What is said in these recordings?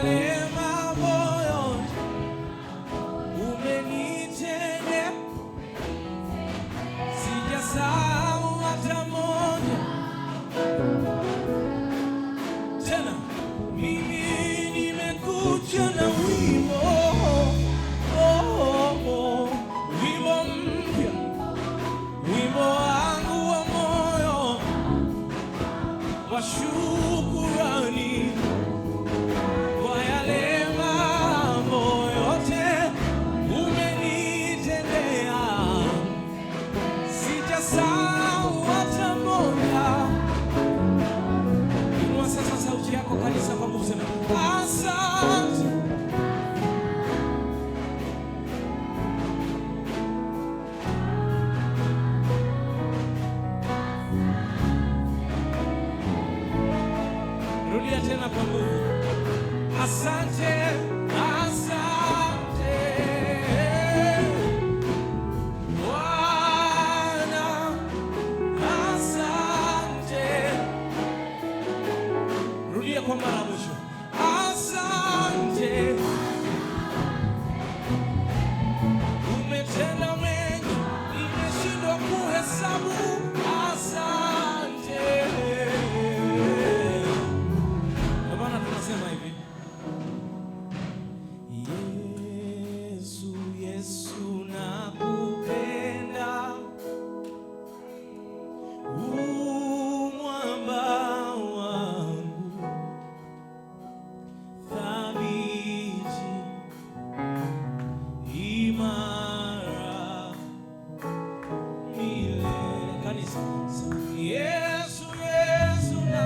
yale mambo yote umenitendea, sijasahau hata moja. Tena mimi nimekuja na wimbo, wimbo mpya, wimbo wangu wa moyo wa shukrani kwa yale mambo yote umenitendea, sijasahau hata moja. Inua sasa sauti yako kanisa kwa nguvu sana. Asante. Rudia tena kwa nguvu. Asante, asante Bwana, asante. Rudia kwa mara mwisho. Asante, umetenda mengi, nimeshindwa kuhesabu. Asante. Ndio maana tunasema hivi, Yesu, Yesu nakupenda, mwamba wangu thabiti, imara milele. Kanisa, Yesu, Yesu na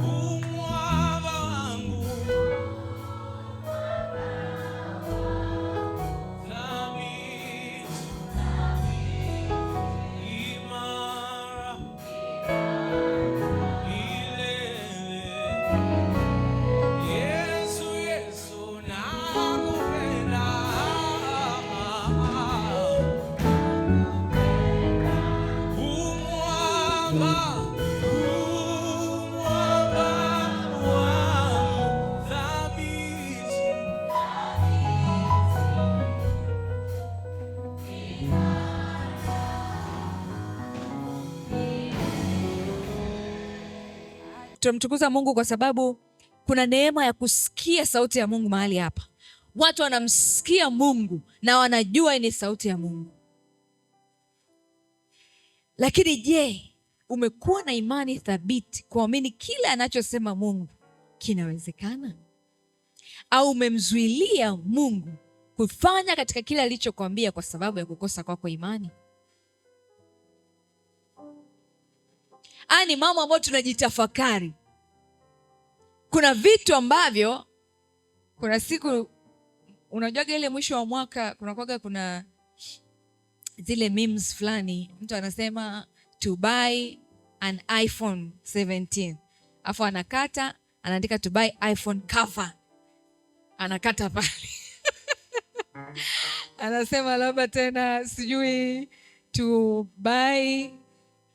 mwamba wangu thabiti, imara milele. Yesu, Yesu nakupenda, mwamba wangu thabiti. Tunamtukuza Mungu kwa sababu kuna neema ya kusikia sauti ya Mungu mahali hapa. Watu wanamsikia Mungu na wanajua ni sauti ya Mungu. Lakini je, umekuwa na imani thabiti kuamini kile anachosema Mungu kinawezekana? Au umemzuilia Mungu kufanya katika kile alichokuambia kwa sababu ya kukosa kwako imani? Haya ni mambo ambayo tunajitafakari. Kuna vitu ambavyo, kuna siku, unajua ile mwisho wa mwaka kuna zile memes fulani, mtu anasema to buy an iPhone 17, afu anakata, anaandika to buy iPhone cover, anakata pale anasema labda tena sijui to buy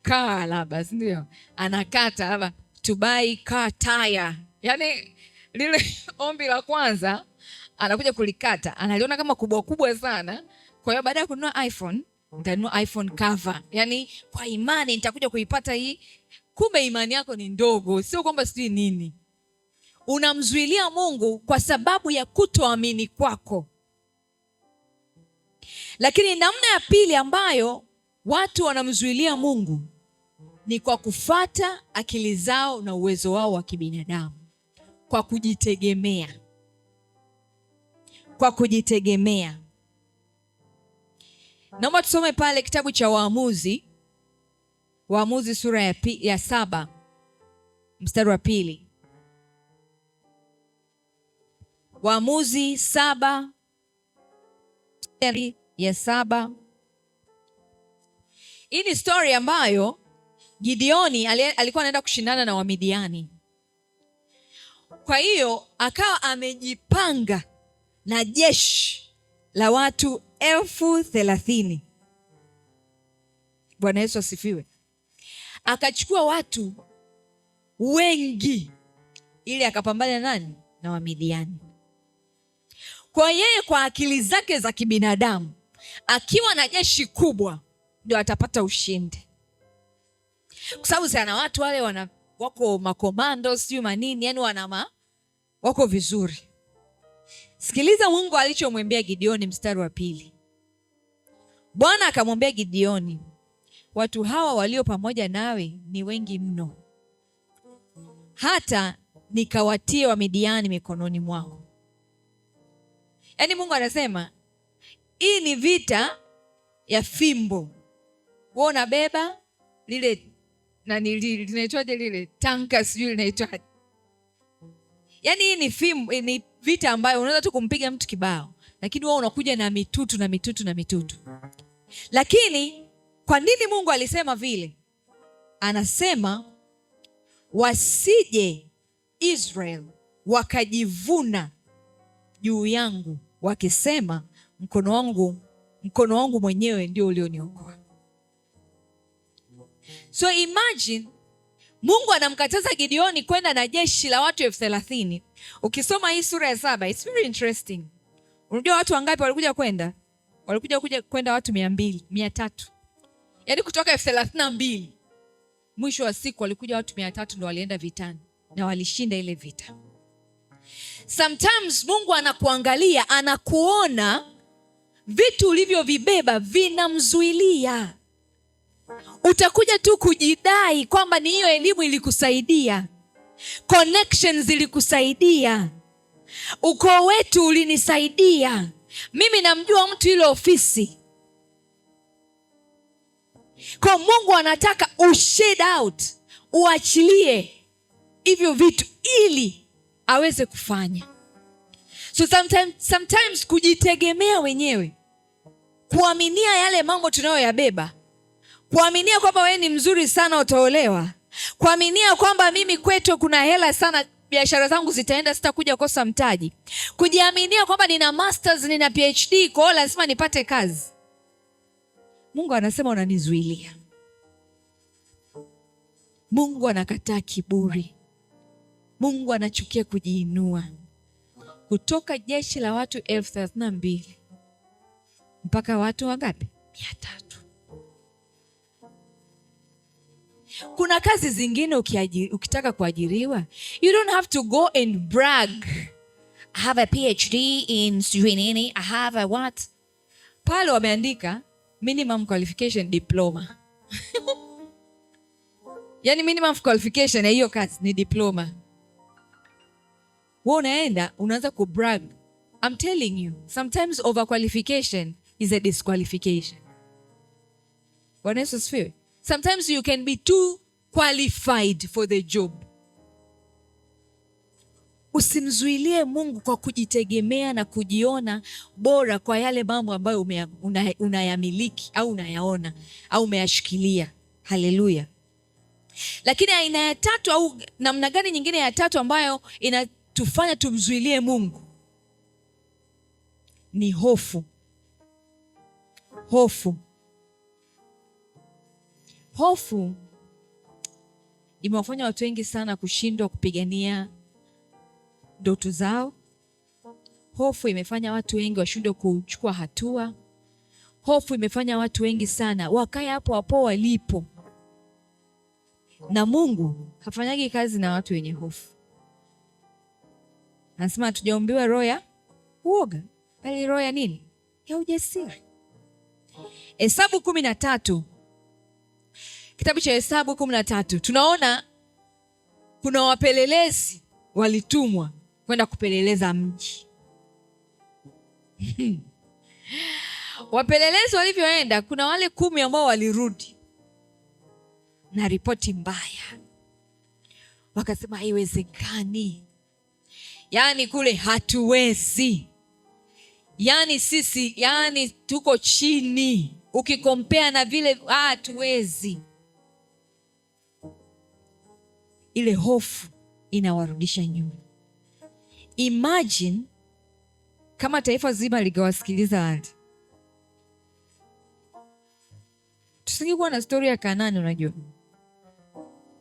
car, labda ndio anakata labda to buy car tire. Yani lile ombi la kwanza anakuja kulikata, analiona kama kubwa kubwa sana. Kwa hiyo baada ya kununua iPhone, nitanunua iPhone cover. Yani kwa imani nitakuja kuipata hii. Kumbe imani yako ni ndogo, sio kwamba sijui nini. Unamzuilia Mungu kwa sababu ya kutoamini kwako. Lakini namna ya pili ambayo watu wanamzuilia Mungu ni kwa kufata akili zao na uwezo wao wa kibinadamu, kwa kujitegemea. Kwa kujitegemea. Naomba tusome pale kitabu cha Waamuzi sura ya 7 mstari wa 2. Waamuzi 7 ya 7. Hii ni story ambayo Gideoni alikuwa anaenda kushindana na Wamidiani. Kwa hiyo akawa amejipanga na jeshi la watu 30,000. Bwana Yesu asifiwe. akachukua watu wengi ili akapambana nani? Na Wamidiani. Kwa yeye, kwa akili zake za kibinadamu, akiwa na jeshi kubwa ndio atapata ushindi, kwa sababu sana watu wale wako makomando sijui manini, yani wako vizuri. Sikiliza Mungu alichomwambia Gideoni, mstari wa 2. Bwana akamwambia Gideoni, watu hawa walio pamoja nawe ni wengi mno, hata nikawatie Wamidiani mikononi mwako. Yaani Mungu anasema hii ni vita ya fimbo. Wewe unabeba lile nani linaitwaje, lile tanka sijui linaitwaje. Yaani hii ni fimbo, ni vita ambayo unaweza tu kumpiga mtu kibao, lakini wewe unakuja na mitutu na mitutu na mitutu. Lakini kwa nini Mungu alisema vile? Anasema wasije Israel wakajivuna juu yangu wakisema, mkono wangu mwenyewe ndio ulioniokoa. So imagine Mungu anamkataza Gideoni kwenda na jeshi la watu 30,000. Ukisoma hii sura ya 7, it's very interesting. Unajua watu wangapi walikuja kwenda? Kwenda watu 200, 300. Yaani kutoka 32,000 mwisho wa siku walikuja watu 300 ndio walienda vitani na walishinda ile vita. Sometimes Mungu anakuangalia, anakuona vitu ulivyovibeba vinamzuilia. Utakuja tu kujidai kwamba ni hiyo elimu ilikusaidia, connections zilikusaidia, ukoo wetu ulinisaidia, mimi namjua mtu ile ofisi. Kwa Mungu anataka ushed out, uachilie hivyo vitu ili aweze kufanya. So sometimes kujitegemea wenyewe, kuaminia yale mambo tunayoyabeba, kuaminia kwamba wewe ni mzuri sana utaolewa, kuaminia kwamba mimi kwetu kuna hela sana, biashara zangu zitaenda, sitakuja kosa mtaji, kujiaminia kwamba nina masters, nina PhD, kwa hiyo lazima nipate kazi. Mungu anasema unanizuilia. Mungu anakataa kiburi. Mungu anachukia kujiinua. Kutoka jeshi la watu 32,000 mpaka watu wangapi? 300. Kuna kazi zingine ukitaka kuajiriwa, you don't have to go and brag. I have a PhD in nini, I have a what. Pale wameandika minimum qualification diploma. Yani minimum qualification ya hiyo kazi ni diploma. Wewe unaenda unaanza kubrag. I'm telling you, sometimes overqualification is a disqualification. Bwana Yesu asifiwe. Sometimes you can be too qualified for the job. Usimzuilie Mungu kwa kujitegemea na kujiona bora kwa yale mambo ambayo unayamiliki au unayaona au umeyashikilia. Haleluya. Lakini aina ya tatu au namna gani nyingine ya tatu ambayo inatufanya tumzuilie Mungu ni hofu. Hofu imewafanya watu wengi sana kushindwa kupigania ndoto zao. Hofu imefanya watu wengi washindwe kuchukua hatua. Hofu imefanya watu wengi sana wakae hapo hapo walipo. Na Mungu hafanyagi kazi na watu wenye hofu. Anasema hatujaombiwa roho ya uoga, bali roho ya nini? Ya ujasiri. Hesabu 13. Kitabu cha Hesabu 13 tunaona kuna wapelelezi walitumwa kwenda kupeleleza mji. Wapelelezi walivyoenda, kuna wale 10 ambao walirudi na ripoti mbaya. Wakasema haiwezekani. Yaani kule hatuwezi. Yaani sisi, yaani tuko chini. Ukikompea na vile hatuwezi. Ile hofu inawarudisha nyuma. Imagine kama taifa zima ligawasikiliza wale. Tusingekuwa na story ya Kanaani unajua.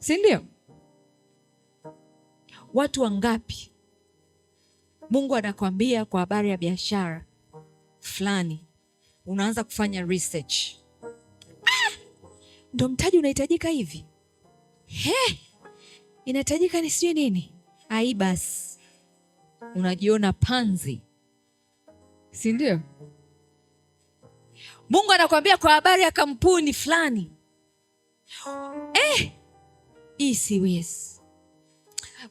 si ndio? Watu wangapi Mungu anakwambia kwa habari ya biashara fulani, unaanza kufanya research. Ndo mtaji unahitajika hivi, inahitajika ni sijui nini. Basi unajiona panzi, si ndio? Mungu anakwambia kwa habari ya kampuni fulani, hii siwezi.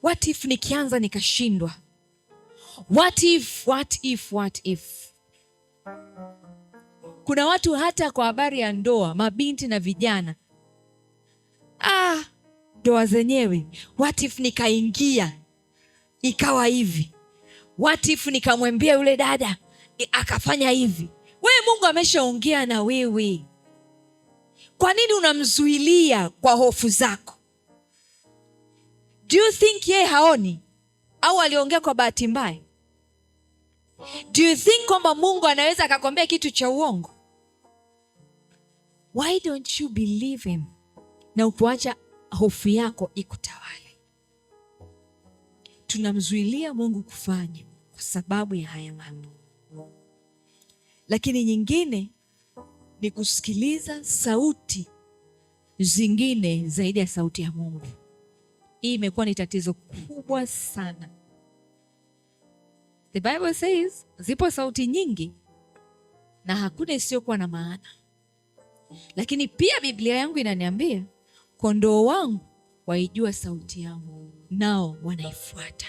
What if nikianza nikashindwa? What if? Kuna watu hata kwa habari ya ndoa, mabinti na vijana, ndoa zenyewe, what if nikaingia ikawa hivi? What if nikamwambia yule dada akafanya hivi? Wewe Mungu ameshaongea na wewe, kwa nini unamzuilia kwa hofu zako? Do you think yeye haoni au aliongea kwa bahati mbaya? Do you think kwamba Mungu anaweza akakwambia kitu cha uongo? Why don't you believe him na ukuacha hofu yako ikutawale? Tunamzuilia Mungu kufanya kwa sababu ya haya mambo. Lakini nyingine ni kusikiliza sauti zingine zaidi ya sauti ya Mungu. Hii imekuwa ni tatizo kubwa sana. The Bible says zipo sauti nyingi na hakuna isiyokuwa na maana. Lakini pia Biblia yangu inaniambia kondoo wangu waijua sauti yangu, nao wanaifuata.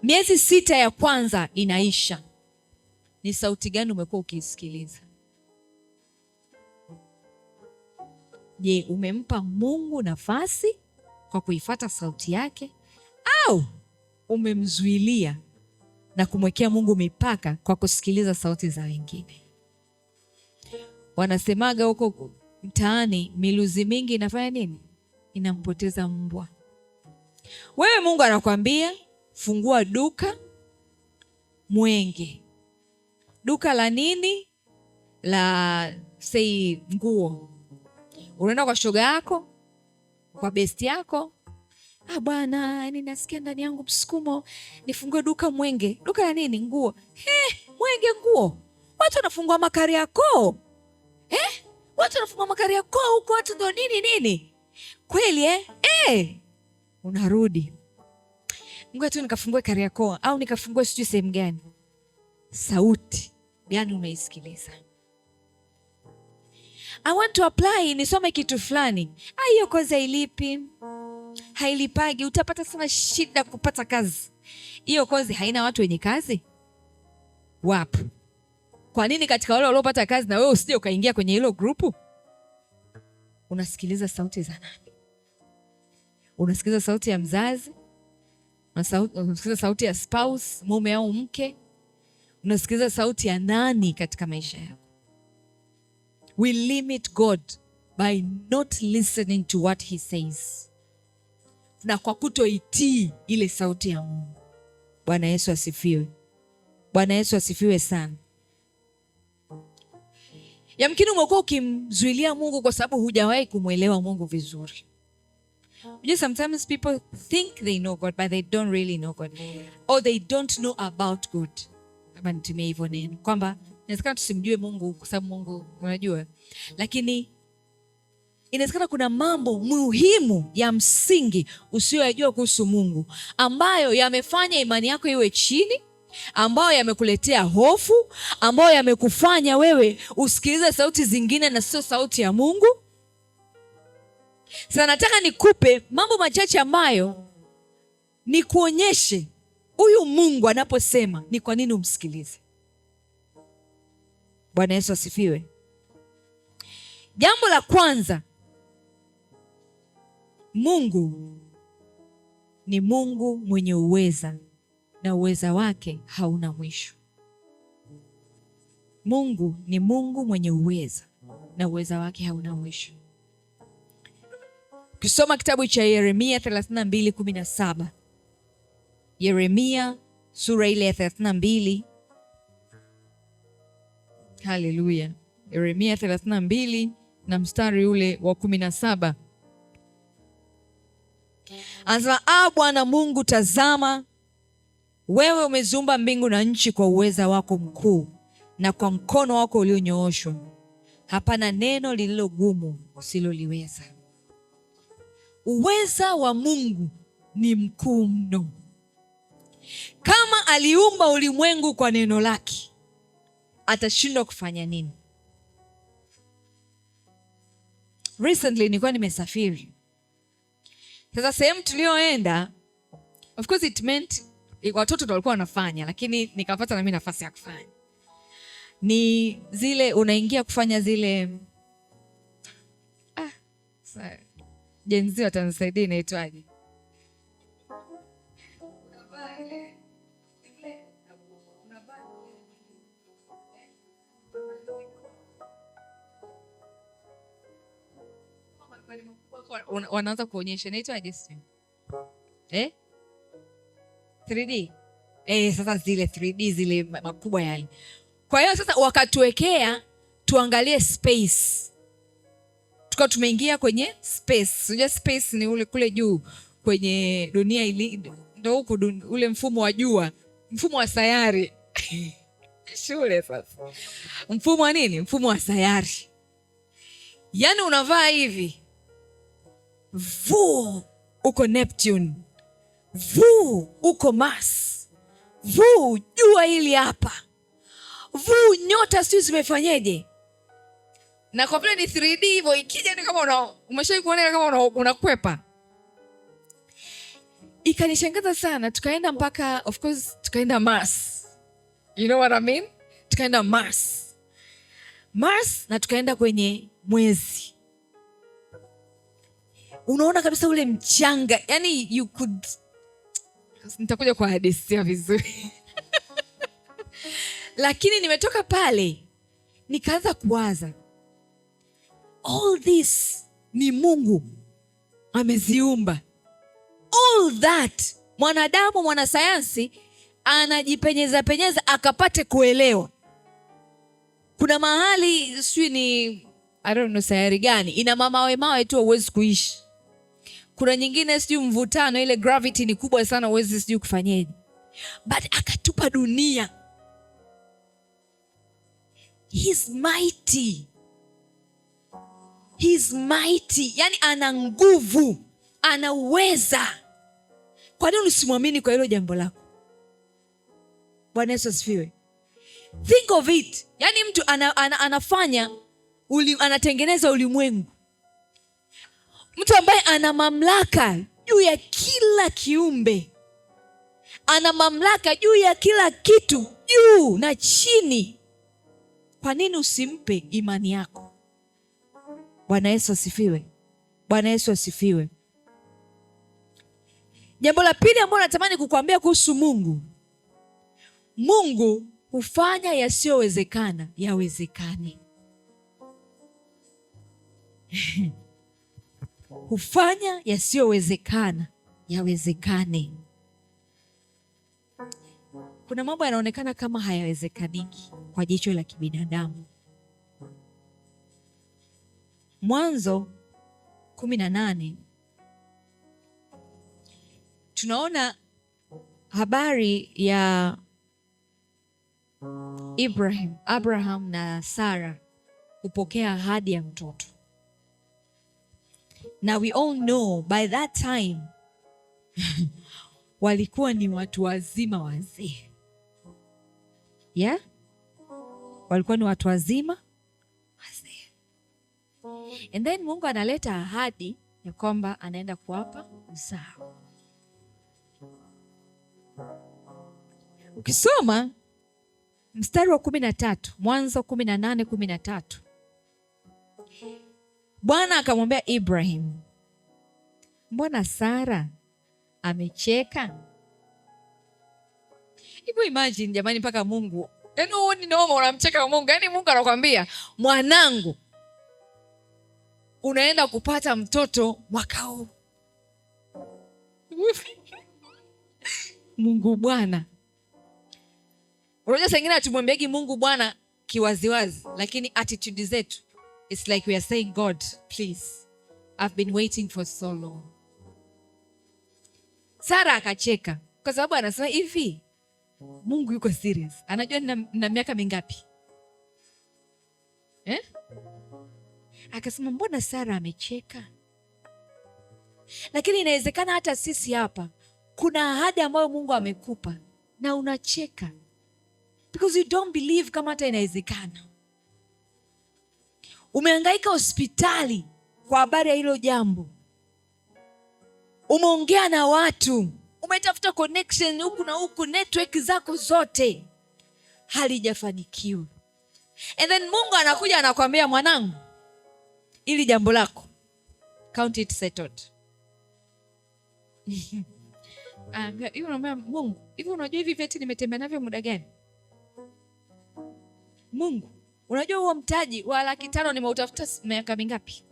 Miezi 6 ya kwanza inaisha. Ni sauti gani umekuwa ukisikiliza? Je, umempa Mungu nafasi kwa kuifuata sauti yake, au umemzuilia na kumwekea Mungu mipaka kwa kusikiliza sauti za wengine? Wanasemaga huko mtaani, miluzi mingi inafanya nini? Inampoteza mbwa. Wewe Mungu anakwambia fungua duka Mwenge. Duka la nini? La sei nguo. Unaenda kwa shoga yako, kwa besti yako, bwana, nasikia ndani yangu msukumo nifungue duka Mwenge. Duka la nini? Nguo. Mwenge nguo? Watu wanafungua Makariakoo. Watu wanafungua Makariakoo huko, watu ndo nini kweli? Unarudi, ngoja tu nikafungue Kariakoo au nikafungue sijui sehemu gani. Sauti gani unaisikiliza? I want to apply, nisome kitu fulani. Hiyo kozi hailipi, hailipagi, utapata sana shida kupata kazi. Hiyo kozi haina watu wenye kazi? Wapo. Kwa nini katika wale waliopata kazi na wewe usije ukaingia kwenye hilo grupu? Unasikiliza sauti za nani? Unasikiliza sauti ya mzazi? Unasikiliza sauti ya spouse, mume au mke? Unasikiliza sauti ya nani katika maisha yako? We limit God by not listening to what he says, na kwa kutoitii ile sauti ya Mungu. Bwana Yesu asifiwe. Bwana Yesu asifiwe sana. Yamkini umekuwa ukimzuilia Mungu kwa sababu hujawahi kumwelewa Mungu vizuri. Sometimes people think they know God but they don't really know God, or they don't know about God. Kama nitumie hivyo neno kwamba inawezekana tusimjue Mungu kwa sababu Mungu unajua, lakini inawezekana kuna mambo muhimu ya msingi usiyojua kuhusu Mungu ambayo yamefanya imani yako iwe chini, ambayo yamekuletea hofu, ambayo yamekufanya wewe usikilize sauti zingine na sio sauti ya Mungu. Sasa nataka nikupe mambo machache ambayo ni kuonyeshe huyu Mungu anaposema ni kwa nini umsikilize. Bwana Yesu asifiwe. Jambo la kwanza, Mungu ni Mungu mwenye uweza na uweza wake hauna mwisho. Mungu ni Mungu mwenye uweza na uweza wake hauna mwisho. Ukisoma kitabu cha Yeremia 32:17, Yeremia sura ile ya 32, haleluya, Yeremia 32 na mstari ule wa 17, Anasema, Bwana Mungu, tazama, wewe umeziumba mbingu na nchi kwa uweza wako mkuu na kwa mkono wako ulionyooshwa. Hapana neno lililo gumu usiloliweza. Uweza wa Mungu ni mkuu mno. Kama aliumba ulimwengu kwa neno lake, atashindwa kufanya nini? Recently nilikuwa nimesafiri. Sasa sehemu tulioenda, of course it meant watoto walikuwa wanafanya, lakini nikapata na mimi nafasi ya kufanya. Ni zile unaingia kufanya zile jenzi watanisaidia inaitwaje? Wanaanza kuonyesha inaitwaje? 3D. Sasa zile 3D zile makubwa yale. Kwa hiyo sasa wakatuwekea tuangalie space. Tukawa tumeingia kwenye space. Unajua space ni ule kule juu kwenye dunia ili ndio huko ule mfumo wa jua, mfumo wa sayari. Shule sasa. Mfumo wa nini? Mfumo wa sayari. Yaani unavaa hivi. Vuu uko Neptune. Vuu uko Mars. Vuu jua hili hapa. Vuu nyota sio zimefanyeje? Na kwa vile ni 3D hivyo, ikija ni kama umeshawahi kuona kama unakwepa. Ikanishangaza sana. Tukaenda mpaka, of course, tukaenda Mars. You know what I mean? Tukaenda Mars na tukaenda kwenye mwezi. Unaona kabisa ule mchanga, yani you could, nitakuja kwa hadithi vizuri. Lakini nimetoka pale nikaanza kuwaza, all this ni Mungu ameziumba. All that mwanadamu, mwanasayansi anajipenyeza penyeza akapate kuelewa. Kuna mahali sijui ni I don't know sayari gani ina mawe tu huwezi kuishi. Kuna nyingine sijui mvutano, ile gravity ni kubwa sana huwezi sijui kufanyeje. But akatupa dunia. He's mighty. Yani ana nguvu, ana uweza. Kwa nini usimwamini kwa hilo jambo lako? Bwana Yesu asifiwe. Think of it. Yani mtu anafanya anatengeneza ulimwengu. Mtu ambaye ana mamlaka juu ya kila kiumbe. Ana mamlaka juu ya kila kitu, juu na chini. Kwa nini usimpe imani yako? Bwana Yesu asifiwe. Bwana Yesu asifiwe. Jambo la pili ambalo natamani kukuambia kuhusu Mungu. Mungu hufanya yasiyowezekana yawezekane. Hufanya yasiyowezekana yawezekane. Kuna mambo yanaonekana kama hayawezekaniki kwa jicho la kibinadamu. Mwanzo 18 tunaona habari ya Abraham na Sarah kupokea ahadi ya mtoto. Now we all know by that time walikuwa ni watu wazima wazee. Yeah? Walikuwa ni watu wazima wazee. And then Mungu analeta ahadi ya kwamba anaenda kuwapa uzao. Ukisoma mstari wa 13, Mwanzo 18:13. Bwana akamwambia Ibrahim, mbona Sara amecheka? Hebu imagine jamani, mpaka Mungu. Yaani uone noma unamcheka Mungu. Yaani Mungu anakuambia, mwanangu, unaenda kupata mtoto mwaka huu. Mungu Bwana. Unajua saa ingine hatumwambiagi Mungu Bwana kiwaziwazi, lakini attitude zetu, it's like we are saying, God, please, I've been waiting for so long. Sara akacheka kwa sababu anasema hivi, Mungu yuko serious, anajua nina miaka mingapi Akasema mbona Sara amecheka? Lakini inawezekana hata sisi hapa kuna ahadi ambayo Mungu amekupa na unacheka because you don't believe kama hata inawezekana. Umehangaika hospitali kwa habari ya hilo jambo, umeongea na watu, umetafuta connection huku na huku, network zako zote, halijafanikiwa. And then Mungu anakuja anakuambia, mwanangu, ili jambo lako count it settled. Hivi unamwambia Mungu, hivi unajua hivi vyeti nimetembea navyo muda gani? Mungu, unajua huo mtaji wa 500,000 nimeutafuta miaka mingapi?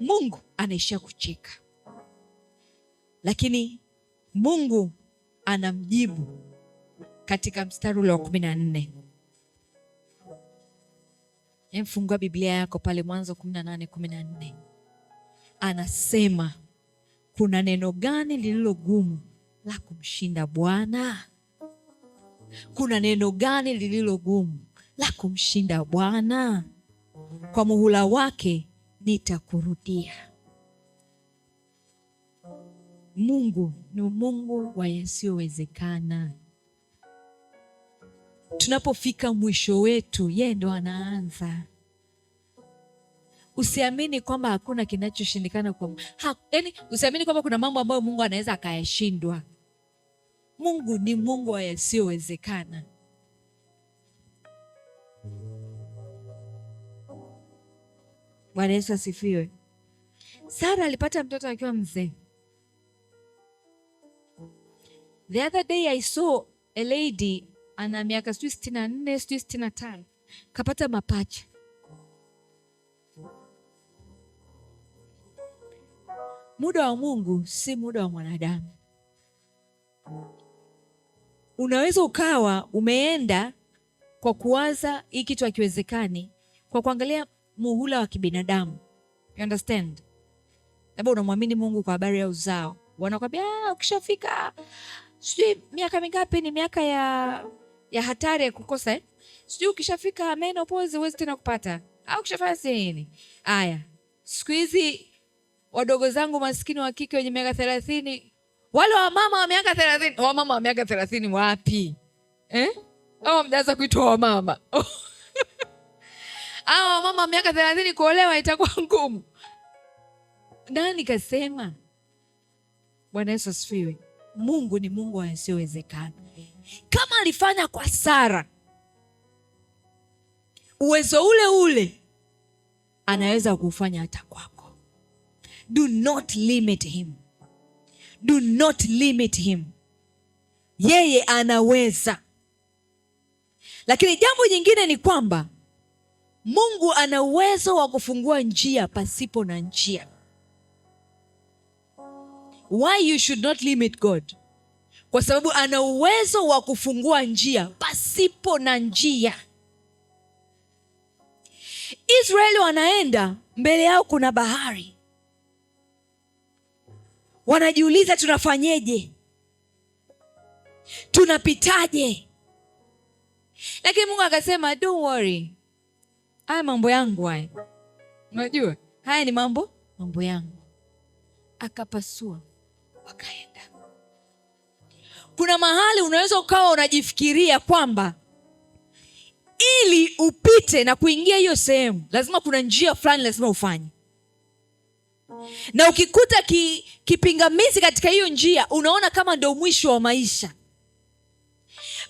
Mungu anaishia kucheka. Lakini Mungu anamjibu katika mstari ule wa 14. Fungua Biblia yako pale Mwanzo 18:14. Anasema, kuna neno gani lililo gumu la kumshinda Bwana? Kuna neno gani lililo gumu la kumshinda Bwana? Kwa muhula wake nitakurudia. Mungu ni Mungu wa yasiyowezekana. Tunapofika mwisho wetu, yeye ndo anaanza. Usiamini kwamba hakuna kinachoshindikana yaani usiamini kwamba kuna mambo ambayo Mungu anaweza akayashindwa. Mungu ni Mungu wa yasiyowezekana. Bwana Yesu asifiwe. Sara alipata mtoto akiwa mzee. The other day I saw a lady ana miaka 64, 65, kapata mapacha. Muda wa Mungu si muda wa mwanadamu. Unaweza ukawa umeenda kwa kuwaza hii kitu hakiwezekani, kwa kuangalia muhula wa kibinadamu. You understand? Labda unamwamini Mungu kwa habari ya uzao, wanakwambia ukishafika sijui miaka mingapi ni miaka ya hatari ya kukosa sijui ukishafika menopause huwezi tena kupata, au ukishafanya nini. Aya, siku hizi wadogo zangu maskini wa kike wenye miaka 30, wale wa mama wa miaka 30, wa mama wa miaka 30 wapi? Au mjaanza kuitwa wa mama? Wa mama wa miaka 30 kuolewa itakuwa ngumu. Nani kasema? Bwana Yesu asifiwe. Mungu ni Mungu wa yasiyowezekana. Kama alifanya kwa Sara, uwezo ule ule anaweza kufanya hata kwako. Do not limit him. Do not limit him. Yeye anaweza. Lakini jambo jingine ni kwamba Mungu ana uwezo wa kufungua njia pasipo na njia. Why you should not limit God? Kwa sababu ana uwezo wa kufungua njia pasipo na njia. Israeli wanaenda, mbele yao kuna bahari. Wanajiuliza tunafanyeje? Tunapitaje? Lakini Mungu akasema don't worry. Haya mambo yangu haya. Unajua? Haya ni mambo yangu. Akapasua, wakaenda. Kuna mahali unaweza ukawa unajifikiria kwamba ili upite na kuingia hiyo sehemu lazima kuna njia fulani lazima ufanye, na ukikuta kipingamizi katika hiyo njia unaona kama ndio mwisho wa maisha.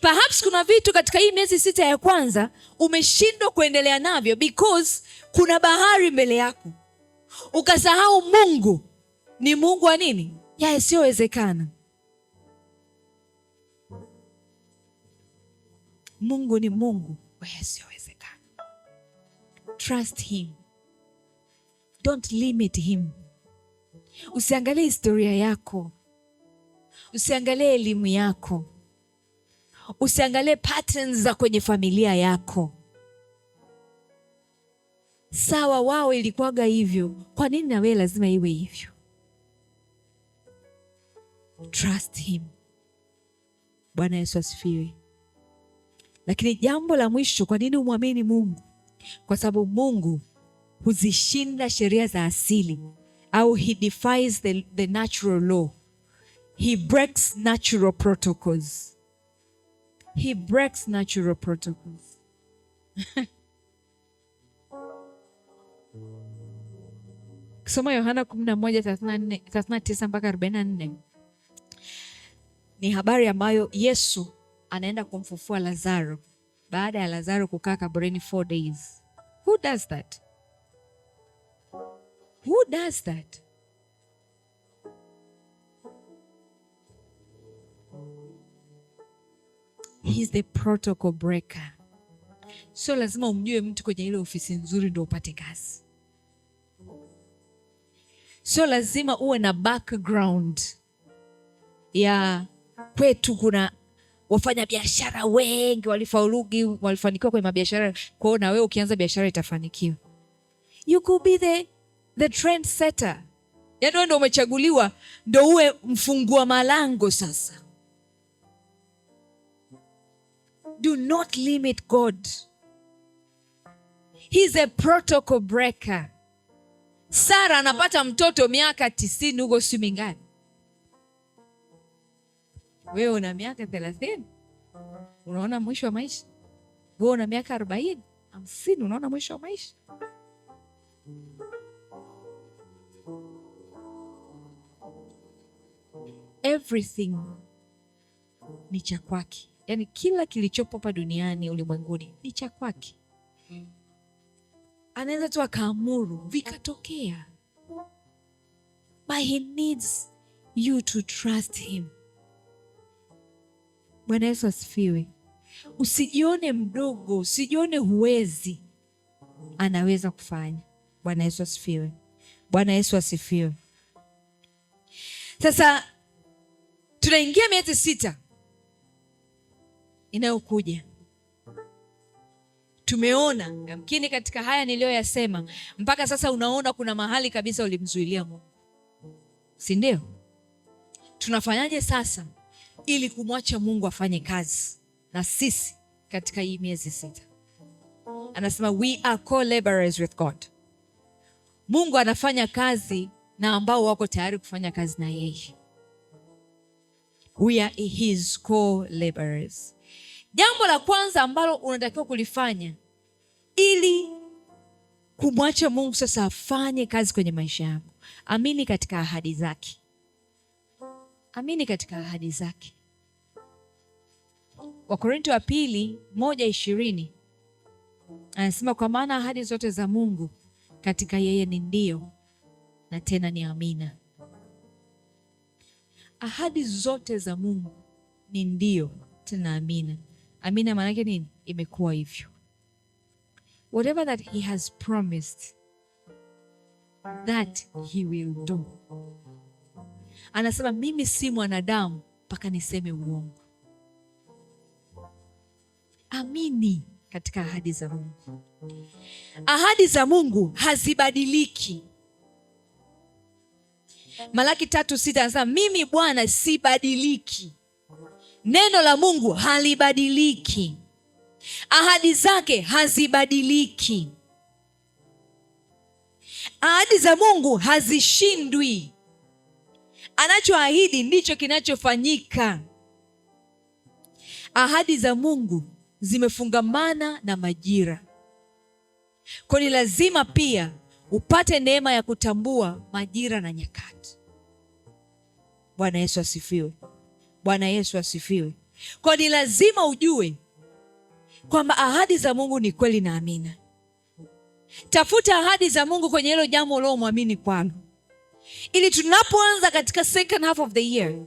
Perhaps kuna vitu katika hii miezi 6 ya kwanza umeshindwa kuendelea navyo because kuna bahari mbele yako, ukasahau Mungu ni Mungu wa nini? Ya yasiyowezekana. Mungu ni Mungu wa yasiyowezekana. Trust him. Don't limit him. Usiangalie historia yako. Usiangalie elimu yako. Usiangalie patterns za kwenye familia yako. Sawa, wao ilikuwaga hivyo, kwa nini na wewe lazima iwe hivyo? Trust him. Bwana Yesu asifiwe. Lakini jambo la mwisho, kwa nini umwamini Mungu? Kwa sababu Mungu huzishinda sheria za asili, au he defies the natural law. He breaks natural protocols. He breaks natural protocols. Kusoma Yohana 11:39 mpaka 44 ni habari ambayo Yesu anaenda kumfufua Lazaro baada ya Lazaro kukaa kaburini 4 days. Who does that? Who does that? He's the protocol breaker. So lazima umjue mtu kwenye ile ofisi nzuri ndio upate kazi. So lazima uwe na background ya kwetu kuna wafanya biashara wengi walifanikiwa kwenye mabiashara, kwa hiyo na wewe ukianza biashara itafanikiwa. You could be the trend setter. Yaani wewe ndio umechaguliwa ndio uwe mfungua malango sasa. Do not limit God. He's a protocol breaker. Sara anapata mtoto miaka 90 huko Swimingani. Wewe una miaka 30. Unaona mwisho wa maisha. Wewe una miaka 40, 50, unaona mwisho wa maisha. Everything ni cha kwake. Yaani kila kilichopo hapa duniani, ulimwenguni ni cha kwake. Anaweza tu akaamuru vikatokea. But he needs you to trust him. Bwana Yesu asifiwe. Usijione mdogo, usijione huwezi. Anaweza kufanya. Bwana Yesu asifiwe. Bwana Yesu asifiwe. Sasa tunaingia miezi 6 inayokuja. Tumeona yamkini katika haya niliyoyasema mpaka sasa unaona kuna mahali kabisa ulimzuilia Mungu, si ndio? Tunafanyaje sasa ili kumwacha Mungu afanye kazi na sisi katika hii miezi 6? Anasema we are co-laborers with God. Mungu anafanya kazi na ambao wako tayari kufanya kazi na yeye. We are his co-laborers. Jambo la kwanza ambalo unatakiwa kulifanya ili kumwacha Mungu sasa afanye kazi kwenye maisha yako, amini katika ahadi zake. Amini katika ahadi zake. Wakorintho wa 1:20 anasema kwa maana ahadi zote za Mungu katika yeye ni ndio na tena ni amina. Ahadi zote za Mungu ni ndio tena amina. Amina maana yake nini? Imekuwa hivyo. Whatever that he has promised, that he will do. Anasema mimi si mwanadamu mpaka niseme uongo. Amini katika ahadi za Mungu. Ahadi za Mungu hazibadiliki. Malaki 3:6 anasema mimi Bwana sibadiliki. Neno la Mungu halibadiliki. Ahadi zake hazibadiliki. Ahadi za Mungu hazishindwi. Anachoahidi ndicho kinachofanyika. Ahadi za Mungu zimefungamana na majira. Kwa ni lazima pia upate neema ya kutambua majira na nyakati. Bwana Yesu asifiwe. Bwana Yesu asifiwe. Kwa ni lazima ujue kwamba ahadi za Mungu ni kweli na amina. Tafuta ahadi za Mungu kwenye hilo jambo uliomwamini kwalo, ili tunapoanza katika second half of the year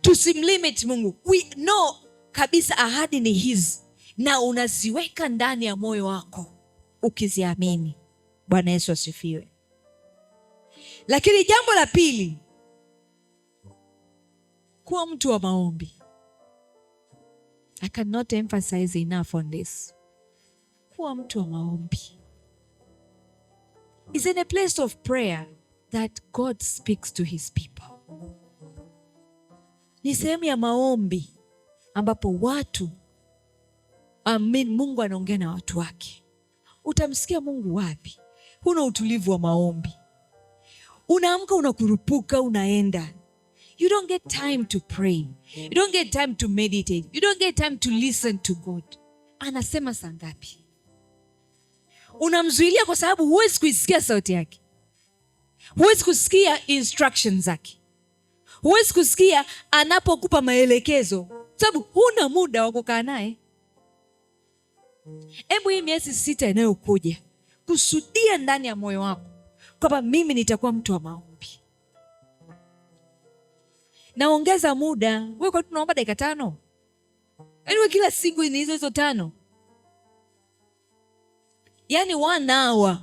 tusimlimit Mungu. We know kabisa ahadi ni hizi na unaziweka ndani ya moyo wako ukiziamini. Bwana Yesu asifiwe. Lakini jambo la pili, kuwa mtu wa maombi. I cannot emphasize enough on this. Kuwa mtu wa maombi. It's in a place of prayer that God speaks to his people. Ni sehemu ya maombi ambapo Mungu anaongea na watu wake. Utamsikia Mungu wapi? Huna utulivu wa maombi. Unaamka unakurupuka, unaenda. You don't get time to pray. You don't get time to meditate. You don't get time to listen to God. Anasema saa ngapi? Unamzuilia kwa sababu huwezi kuisikia sauti yake. Huwezi kusikia instructions zake. Huwezi kusikia anapokupa maelekezo, sababu huna muda wa kukaa naye. Hebu hii miezi 6 inayokuja, kusudia ndani ya moyo wako kwamba mimi nitakuwa mtu wa maombi. Naongeza muda. Wewe kwa tunaomba dakika 5. Yaani wewe kila siku ni hizo 5. Yaani 1 hour.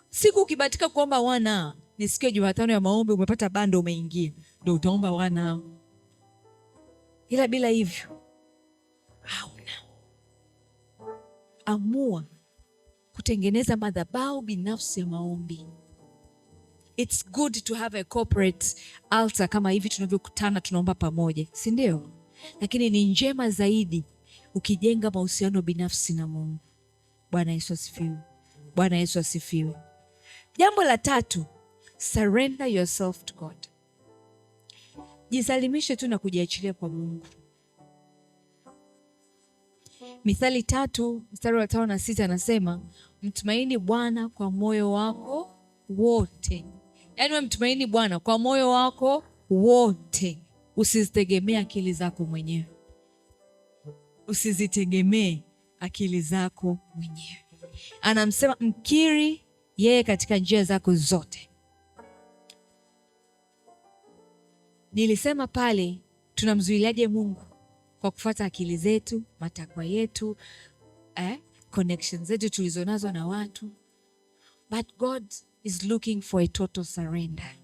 Siku ukibatika kuomba 1 hour, ni siku ya Jumatano ya maombi, umepata bando, umeingia, ndio utaomba 1 hour. Ila bila hivyo hauna. Amua kutengeneza madhabahu binafsi ya maombi. It's good to have a corporate altar kama hivi tunavyokutana tunaomba pamoja, si ndio? Lakini ni njema zaidi ukijenga mahusiano binafsi na Mungu. Bwana Yesu asifiwe. Bwana Yesu asifiwe. Jambo la 3, surrender yourself to God. Jisalimishe tu na kujiachilia kwa Mungu. Mithali 3 mstari wa 5 na 6 anasema, mtumaini Bwana kwa moyo wako wote. Yaani wewe mtumaini Bwana kwa moyo wako wote. Usizitegemee akili zako mwenyewe. Usizitegemee akili zako mwenyewe. Anamsema mkiri yeye katika njia zako zote. Nilisema pale, tunamzuiliaje Mungu? Kwa kufuata akili zetu, matakwa yetu, connections zetu tulizonazo na watu. But God is looking for a total surrender.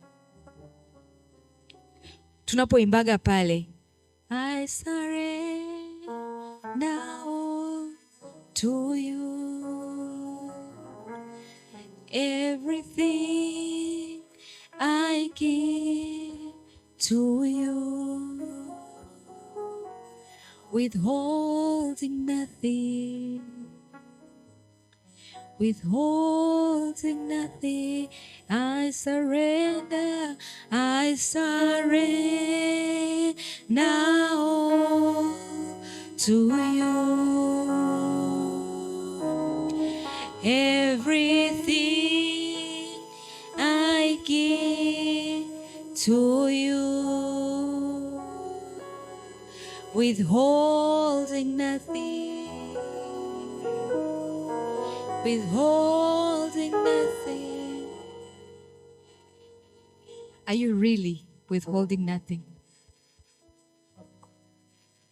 Tunapoimbaga pale, I surrender all to you, everything I give to you, withholding nothing, withholding nothing. I surrender all to you, everything I give to you, withholding nothing, withholding nothing. Are you really withholding nothing?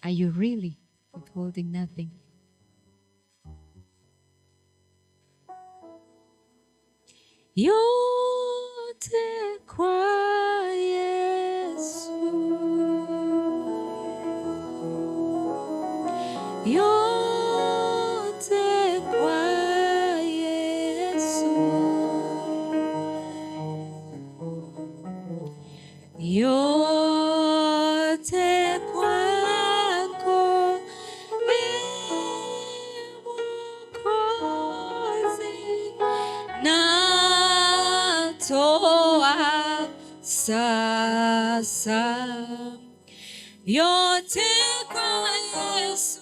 Are you really withholding nothing? Yote kwa Yesu, yote kwa Yesu, yote kwako Mwokozi, natoa sasa, yote kwa Yesu,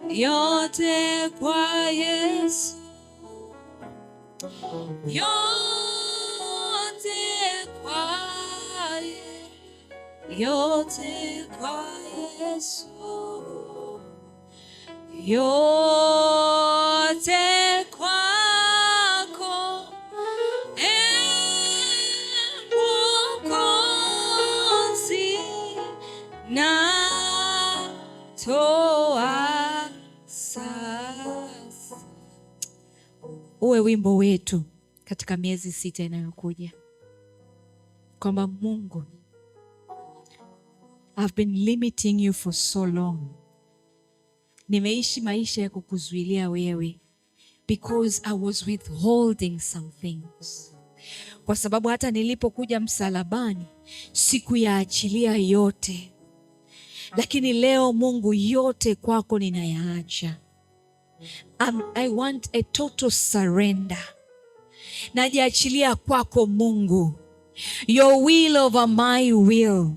yote kwa Yesu, yote kwa yote kwa Yesu, yote kwako Mwokozi, natoa sasa. Uwe wimbo wetu katika miezi 6 inayokuja, kwamba Mungu, I've been limiting you for so long. Nimeishi maisha ya kukuzuilia wewe. because I was withholding some things. Kwa sababu hata nilipokuja msalabani sikuyaachilia yote, lakini leo Mungu, yote kwako ninayaacha. I want a total surrender. Najiachilia kwako Mungu. Your will over my will.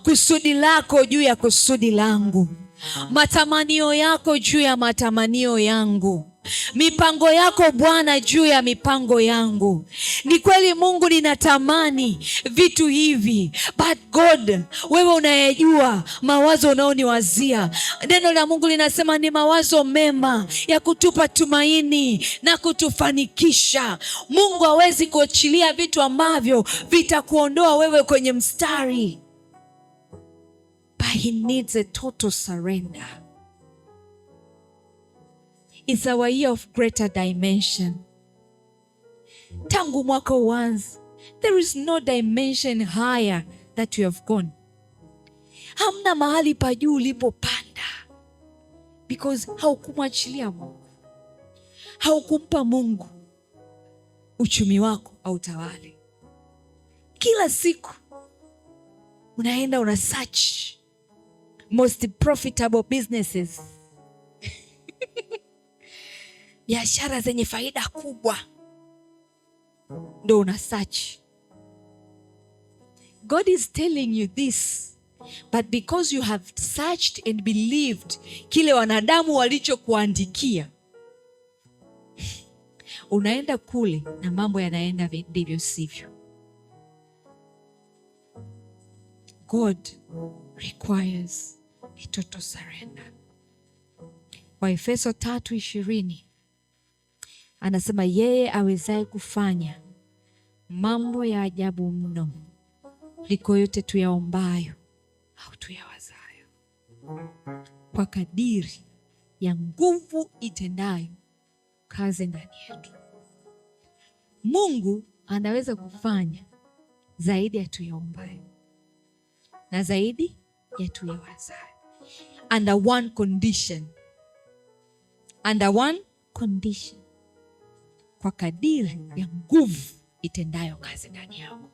Kusudi lako juu ya kusudi langu. Matamanio yako juu ya matamanio yangu. Mipango yako Bwana juu ya mipango yangu. Ni kweli Mungu, ninatamani vitu hivi, but God, wewe unayejua mawazo unaoniwazia. Neno la Mungu linasema ni mawazo mema ya kutupa tumaini na kutufanikisha. Mungu hawezi kuachilia vitu ambavyo vitakuondoa wewe kwenye mstari, but he needs a total surrender. It's our year of greater dimension. Tangu mwaka uanze, there is no dimension higher that you have gone. Hamna mahali pa juu ulipopanda, because haukumwachilia Mungu. Haukumpa Mungu uchumi wako au tawale. Kila siku unaenda una search most profitable businesses. Biashara zenye faida kubwa ndo una search. God is telling you this, but because you have searched and believed kile wanadamu walichokuandikia, unaenda kule na mambo yanaenda ndivyo sivyo. God requires a total surrender. Waefeso 3:20 anasema, yeye awezaye kufanya mambo ya ajabu mno kuliko yote tuyaombayo au tuyawazayo, kwa kadiri ya nguvu itendayo kazi ndani yetu. Mungu anaweza kufanya zaidi ya tuyaombayo na zaidi ya tuyawazayo, under one condition. Under one condition. Kwa kadiri ya nguvu itendayo kazi ndani yako.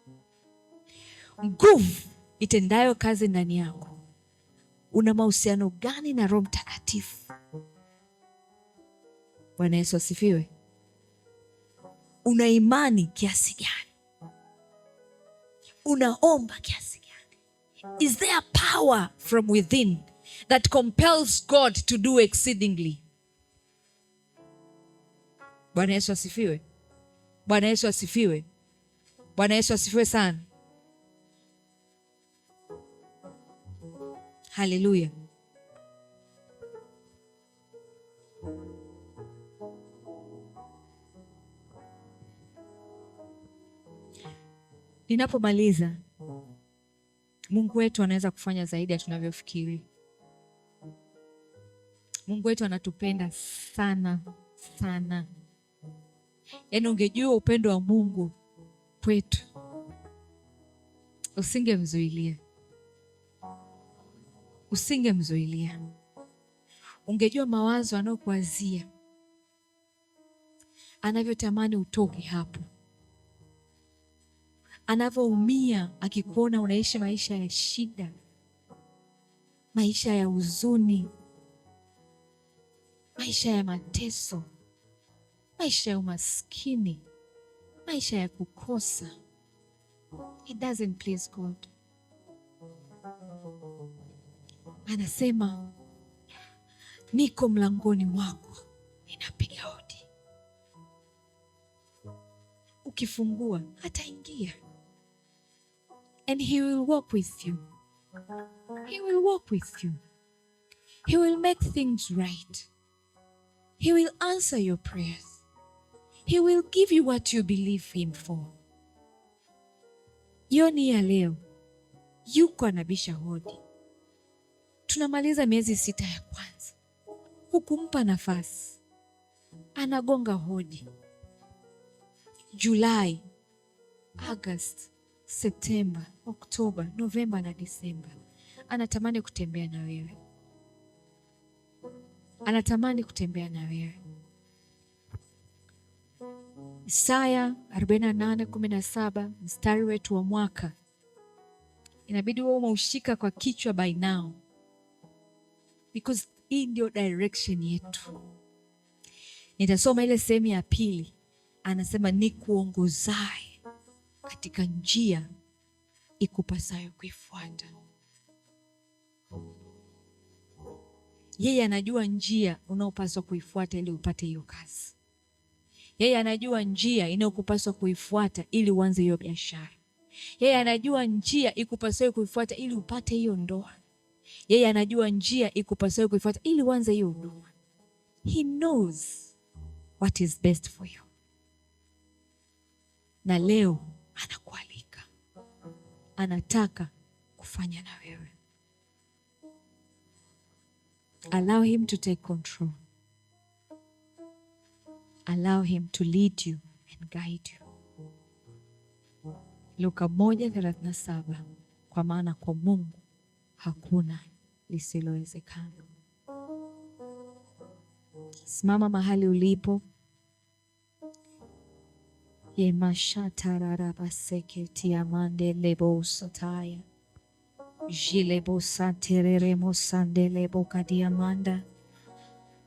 Nguvu itendayo kazi ndani yako. Una mahusiano gani na Roho Mtakatifu? Bwana Yesu asifiwe. Una imani kiasi gani? Unaomba kiasi gani? Is there power from within that compels God to do exceedingly? Bwana Yesu asifiwe. Bwana Yesu asifiwe. Bwana Yesu asifiwe sana. Haleluya. Ninapomaliza, Mungu wetu anaweza kufanya zaidi ya tunavyofikiri. Mungu wetu anatupenda sana sana. Yaani ungejua upendo wa Mungu kwetu, usingemzuilia. Usingemzuilia. Ungejua mawazo anayokuwazia, anavyotamani utoke hapo, anavyoumia akikuona unaishi maisha ya shida, maisha ya huzuni, maisha ya mateso, maisha ya umaskini, maisha ya kukosa. It doesn't please God. Anasema, niko mlangoni mwako, ninapiga hodi. Ukifungua ataingia. And he will walk with you. He will walk with you. He will make things right. He will answer your prayers. He will give you what you believe him for. Jioni ya leo yuko anabisha hodi. Tunamaliza miezi 6 ya kwanza, hukumpa nafasi. Anagonga hodi. Julai, August, Septemba, Oktoba, Novemba na Disemba. Anatamani kutembea na wewe. Anatamani kutembea na wewe. Isaya 48:17, mstari wetu wa mwaka, inabidi wewe umeushika kwa kichwa by now, because hii ndio direction yetu. Nitasoma ile sehemu ya pili, anasema nikuongozaye katika njia ikupasayo kuifuata. Yeye anajua njia unaopaswa kuifuata ili upate hiyo kazi. Yeye anajua njia inayokupaswa kuifuata ili uanze hiyo biashara. Yeye anajua njia ikupasayo kuifuata ili upate hiyo ndoa. Yeye anajua njia ikupasayo kuifuata ili uanze hiyo huduma. He knows what is best for you. Na leo anakualika, anataka kufanya na wewe. Allow him to take control. Allow him to lead you and guide you. Luka 1:37, kwa maana kwa Mungu hakuna lisilowezekana. Simama mahali ulipo. Yemashatararabaseketiamandelebosataya jilebosantereremosandelebolkadiamanda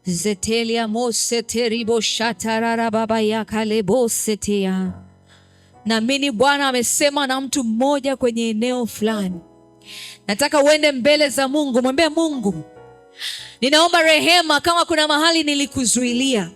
zetelia moseteriboshatararababayakalebosetea. Naamini Bwana amesema na mtu mmoja kwenye eneo fulani. Nataka uende mbele za Mungu, mwambie Mungu, ninaomba rehema kama kuna mahali nilikuzuilia.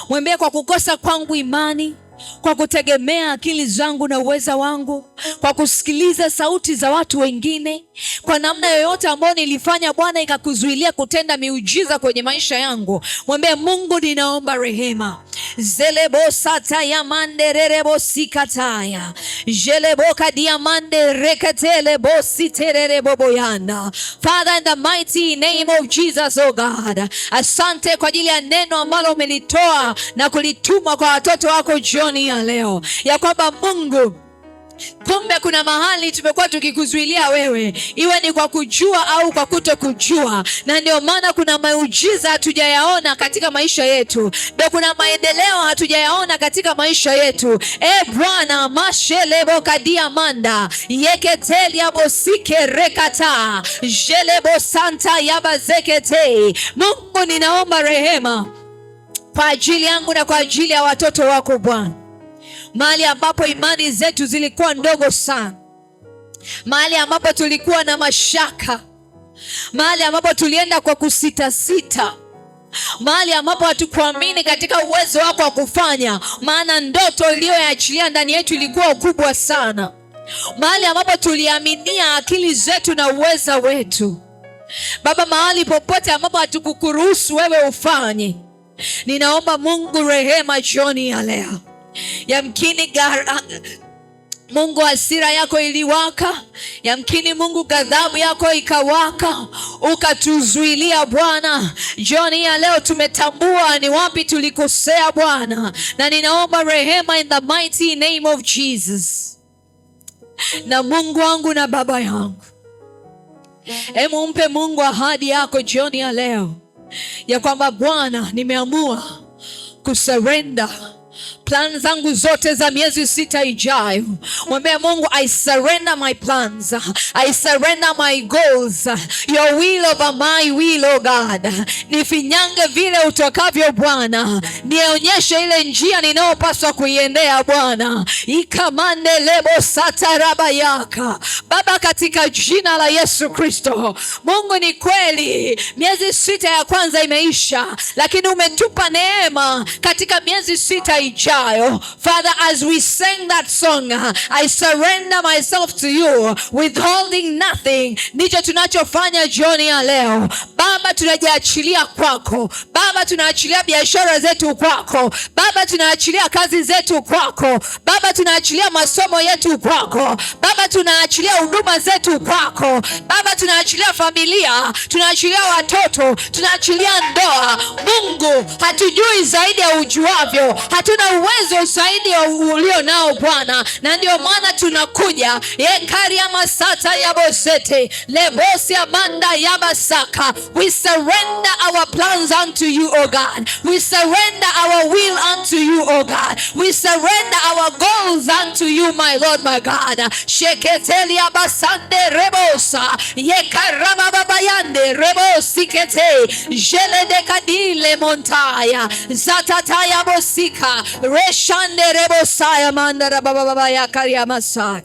Mwambie kwa kukosa kwangu imani, kwa kutegemea akili zangu na uweza wangu, kwa kusikiliza sauti za watu wengine, kwa namna yoyote ambayo nilifanya Bwana ikakuzuilia kutenda miujiza kwenye maisha yangu. Mwambie Mungu, ninaomba rehema. Zelebosata ya mandererebo sikataya jeleboka diamande rekatele bosi tererebo boyana. Father, in the mighty name of Jesus, oh God, asante kwa ajili ya neno ambalo umelitoa na kulituma kwa watoto wako jioni ya leo, ya kwamba Mungu, kumbe kuna mahali tumekuwa tukikuzuilia wewe, iwe ni kwa kujua au kwa kutokujua, na ndio maana kuna miujiza hatujayaona katika maisha yetu, ndio kuna maendeleo hatujayaona katika maisha yetu. Bwana, mashelebo kadiamanda yeketelia bosike rekata jelebo santa yabazekete. Mungu, ninaomba rehema kwa ajili yangu na kwa ajili ya watoto wako Bwana. Mahali ambapo imani zetu zilikuwa ndogo sana, mahali ambapo tulikuwa na mashaka, mahali ambapo tulienda kwa kusitasita, mahali ambapo hatukuamini katika uwezo wako wa kufanya, maana ndoto iliyoachilia ndani yetu ilikuwa kubwa sana, mahali ambapo tuliaminia akili zetu na uweza wetu. Baba, mahali popote ambapo hatukukuruhusu wewe ufanye, ninaomba Mungu rehema jioni ya leo. Yamkini Mungu hasira yako iliwaka, yamkini Mungu ghadhabu yako ikawaka, ukatuzuilia Bwana. Jioni ya leo tumetambua ni wapi tulikosea Bwana, na ninaomba rehema in the mighty name of Jesus. Na Mungu wangu na Baba yangu, hebu mpe Mungu ahadi yako jioni ya leo, ya kwamba Bwana, nimeamua kusurrender plan zangu zote za miezi 6 ijayo. Mwambie Mungu, I surrender my plans, I surrender my goals, your will over my will, oh God. Nifinyange vile utokavyo Bwana, nionyeshe ile njia ninayopaswa kuiendea Bwana. Ikamande lebo sataraba yaka Baba, katika jina la Yesu Kristo. Mungu, ni kweli miezi 6 ya kwanza imeisha, lakini umetupa neema katika miezi 6 ijayo. Father, as we sing that song, I surrender myself to you, withholding nothing. Ndicho tunachofanya jioni ya leo. Baba, tunajiachilia kwako. Baba, tunaachilia biashara zetu kwako. Baba, tunaachilia kazi zetu kwako. Baba, tunaachilia masomo yetu kwako. Baba, tunaachilia huduma zetu kwako. Baba, tunaachilia familia, tunaachilia watoto, tunaachilia ndoa. Mungu, hatujui zaidi ya ujuavyo, hatuna uwezo zaidi ya ulio nao Bwana, na ndio maana tunakuja yekaria masata yabosete lebosi amanda yabasaka. We surrender our plans unto you, O God. We surrender our will unto you, O oh God. We surrender our goals unto you, my Lord, my God. Sheketelia basande rebosa. Yekarama babayande rebosikete. Jele de kadile montaya. Zatataya bosika. Reshande rebosaya mandara bababaya kariamasai.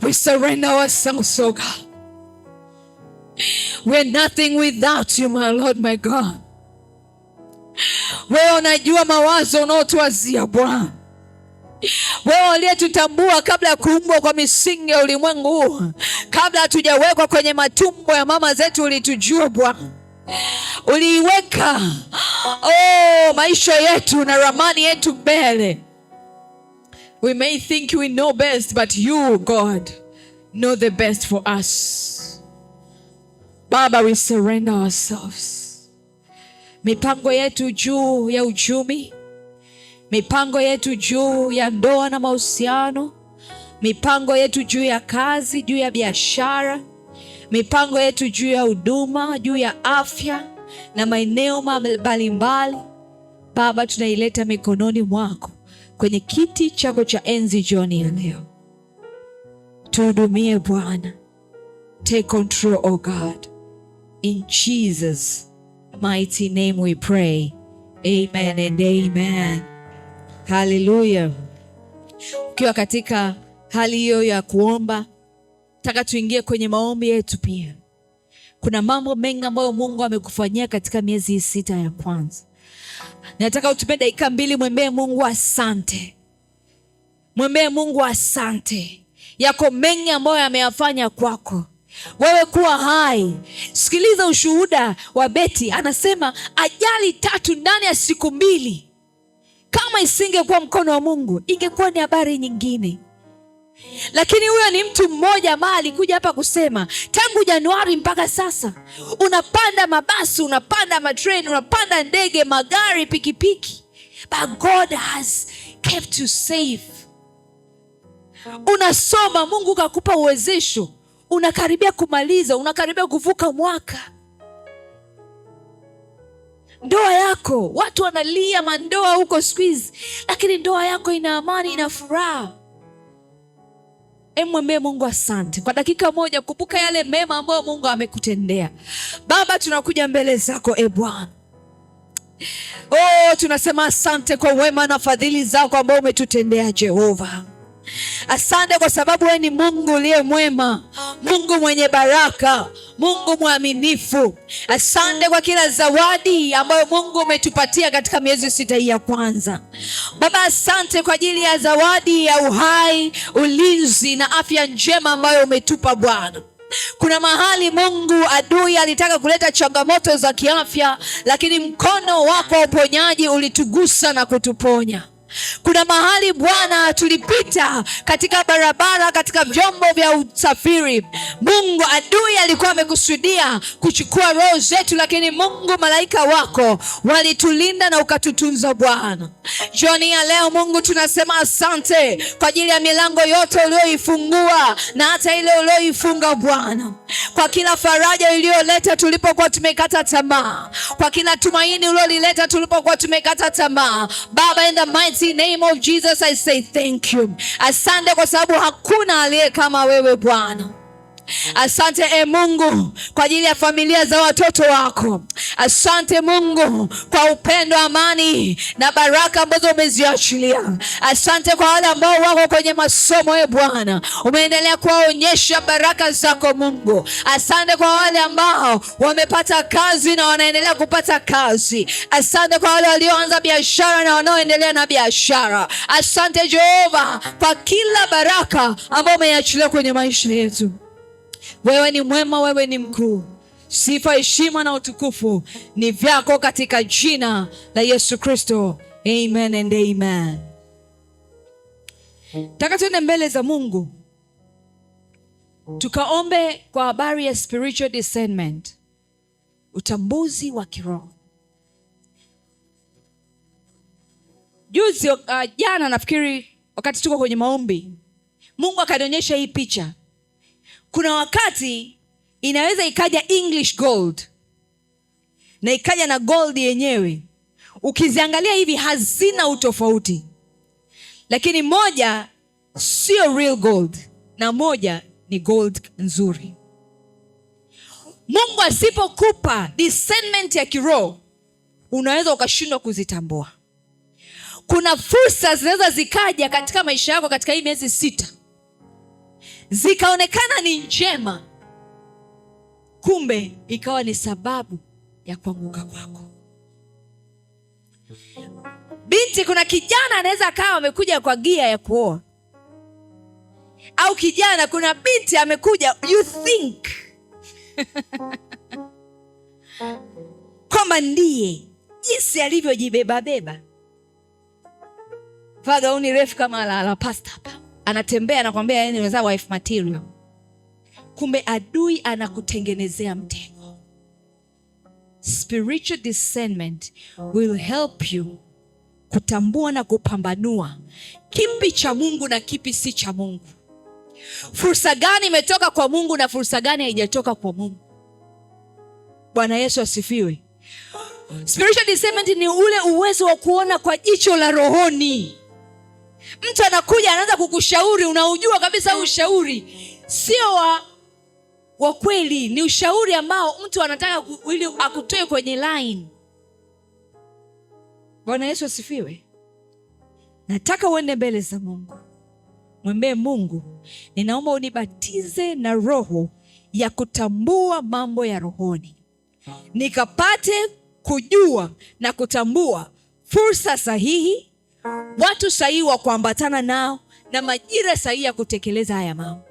We surrender ourselves, oh God. We're nothing without you, my Lord, my God. Wewe unajua mawazo unaotuwazia Bwana. Wewe uliyetutambua kabla ya kuumbwa kwa misingi ya ulimwengu. Kabla hatujawekwa kwenye matumbo ya mama zetu ulitujua Bwana. Uliiweka maisha yetu na ramani yetu mbele. We may think we know best, but you, God, know the best for us. Baba, we surrender ourselves. Mipango yetu juu ya uchumi, mipango yetu juu ya ndoa na mahusiano, mipango yetu juu ya kazi, juu ya biashara, mipango yetu juu ya huduma, juu ya afya na maeneo mbalimbali. Baba, tunaileta mikononi mwako kwenye kiti chako cha enzi jioni ya leo. Tuhudumie Bwana. Take control, oh God. In Jesus' mighty name we pray. Amen and amen. Hallelujah. Ukiwa katika hali hiyo ya kuomba, nataka tuingie kwenye maombi yetu pia. Kuna mambo mengi ambayo Mungu amekufanyia katika miezi 6 ya kwanza. Nataka utumie dakika 2 mwambie Mungu asante. Mwambie Mungu asante. Yako mengi ambayo ameyafanya kwako. Wewe kuwa hai. Sikiliza ushuhuda wa Betty. Anasema ajali 3 ndani ya siku 2. Kama isingekuwa mkono wa Mungu, ingekuwa ni habari nyingine. Lakini huyo ni mtu mmoja ambaye alikuja hapa kusema tangu Januari mpaka sasa unapanda mabasi, unapanda matreni, unapanda ndege, magari, pikipiki, but God has kept you safe. Unasoma, Mungu kakupa uwezesho, unakaribia kumaliza, unakaribia kuvuka mwaka. Ndoa yako, watu wanalia mandoa huko squeeze, lakini ndoa yako ina amani, ina furaha. Mwambie Mungu asante. Kwa dakika 1 kumbuka yale mema ambayo Mungu amekutendea. Baba, tunakuja mbele zako Bwana. Tunasema asante kwa wema na fadhili zako ambao umetutendea Jehova. Asante kwa sababu wewe ni Mungu uliye mwema, Mungu mwenye baraka, Mungu mwaminifu. Asante kwa kila zawadi ambayo Mungu umetupatia katika miezi 6 hii ya kwanza. Baba, asante kwa ajili ya zawadi ya uhai, ulinzi na afya njema ambayo umetupa Bwana. Kuna mahali Mungu adui alitaka kuleta changamoto za kiafya, lakini mkono wako wa uponyaji ulitugusa na kutuponya. Kuna mahali Bwana tulipita katika barabara, katika vyombo vya usafiri, Mungu adui alikuwa amekusudia kuchukua roho zetu, lakini Mungu malaika wako walitulinda na ukatutunza Bwana. Jioni ya leo Mungu tunasema asante kwa ajili ya milango yote ulioifungua na hata ile ulioifunga Bwana, kwa kila faraja iliyoleta tulipokuwa tumekata tamaa, kwa kila tumaini uliolileta tulipokuwa tumekata tamaa. Baba, in the mighty name of Jesus I say thank you. Asante kwa sababu hakuna aliye kama wewe Bwana. Asante Mungu kwa ajili ya familia za watoto wako. Asante Mungu kwa upendo, amani na baraka ambazo umeziachilia. Asante kwa wale ambao wako kwenye masomo Bwana, umeendelea kuwaonyesha baraka zako Mungu. Asante kwa wale ambao wamepata kazi na wanaendelea kupata kazi. Asante kwa wale walioanza biashara na wanaoendelea na biashara. Asante Jehova kwa kila baraka ambayo umeachilia kwenye maisha yetu. Wewe ni mwema, wewe ni mkuu. Sifa, heshima na utukufu ni vyako katika jina la Yesu Kristo. Amen and amen. Taka tuende mbele za Mungu tukaombe kwa habari ya spiritual discernment, utambuzi wa kiroho. Jana nafikiri wakati tuko kwenye maombi, Mungu akanionyesha hii picha. Kuna wakati inaweza ikaja English gold na ikaja na gold yenyewe. ukiziangalia hivi hazina utofauti, lakini moja sio real gold na moja ni gold nzuri. Mungu asipokupa discernment ya kiroho, unaweza ukashindwa kuzitambua. Kuna fursa zinaweza zikaja katika maisha yako katika hii miezi 6, zikaonekana ni njema, kumbe ikawa ni sababu ya kuanguka kwako. Binti, kuna kijana anaweza akawa amekuja kwa gia ya kuoa, au kijana, kuna binti amekuja, you think kwamba ndiye jinsi alivyojibeba beba, vaa gauni refu kama la pasta hapa, anatembea anakwambia yeye ni wife material, kumbe adui anakutengenezea mtego. Spiritual discernment will help you kutambua na kupambanua kipi cha Mungu na kipi si cha Mungu. Fursa gani imetoka kwa Mungu na fursa gani haijatoka kwa Mungu. Bwana Yesu asifiwe. Spiritual discernment ni ule uwezo wa kuona kwa jicho la rohoni. Mtu anakuja anaanza kukushauri, unaujua kabisa ushauri sio wa kweli, ni ushauri ambao mtu anataka ili akutoe kwenye line. Bwana Yesu asifiwe. Nataka uende mbele za Mungu, mwambie Mungu, ninaomba unibatize na roho ya kutambua mambo ya rohoni, nikapate kujua na kutambua fursa sahihi, watu sahihi wa kuambatana nao, na majira sahihi ya kutekeleza haya mambo.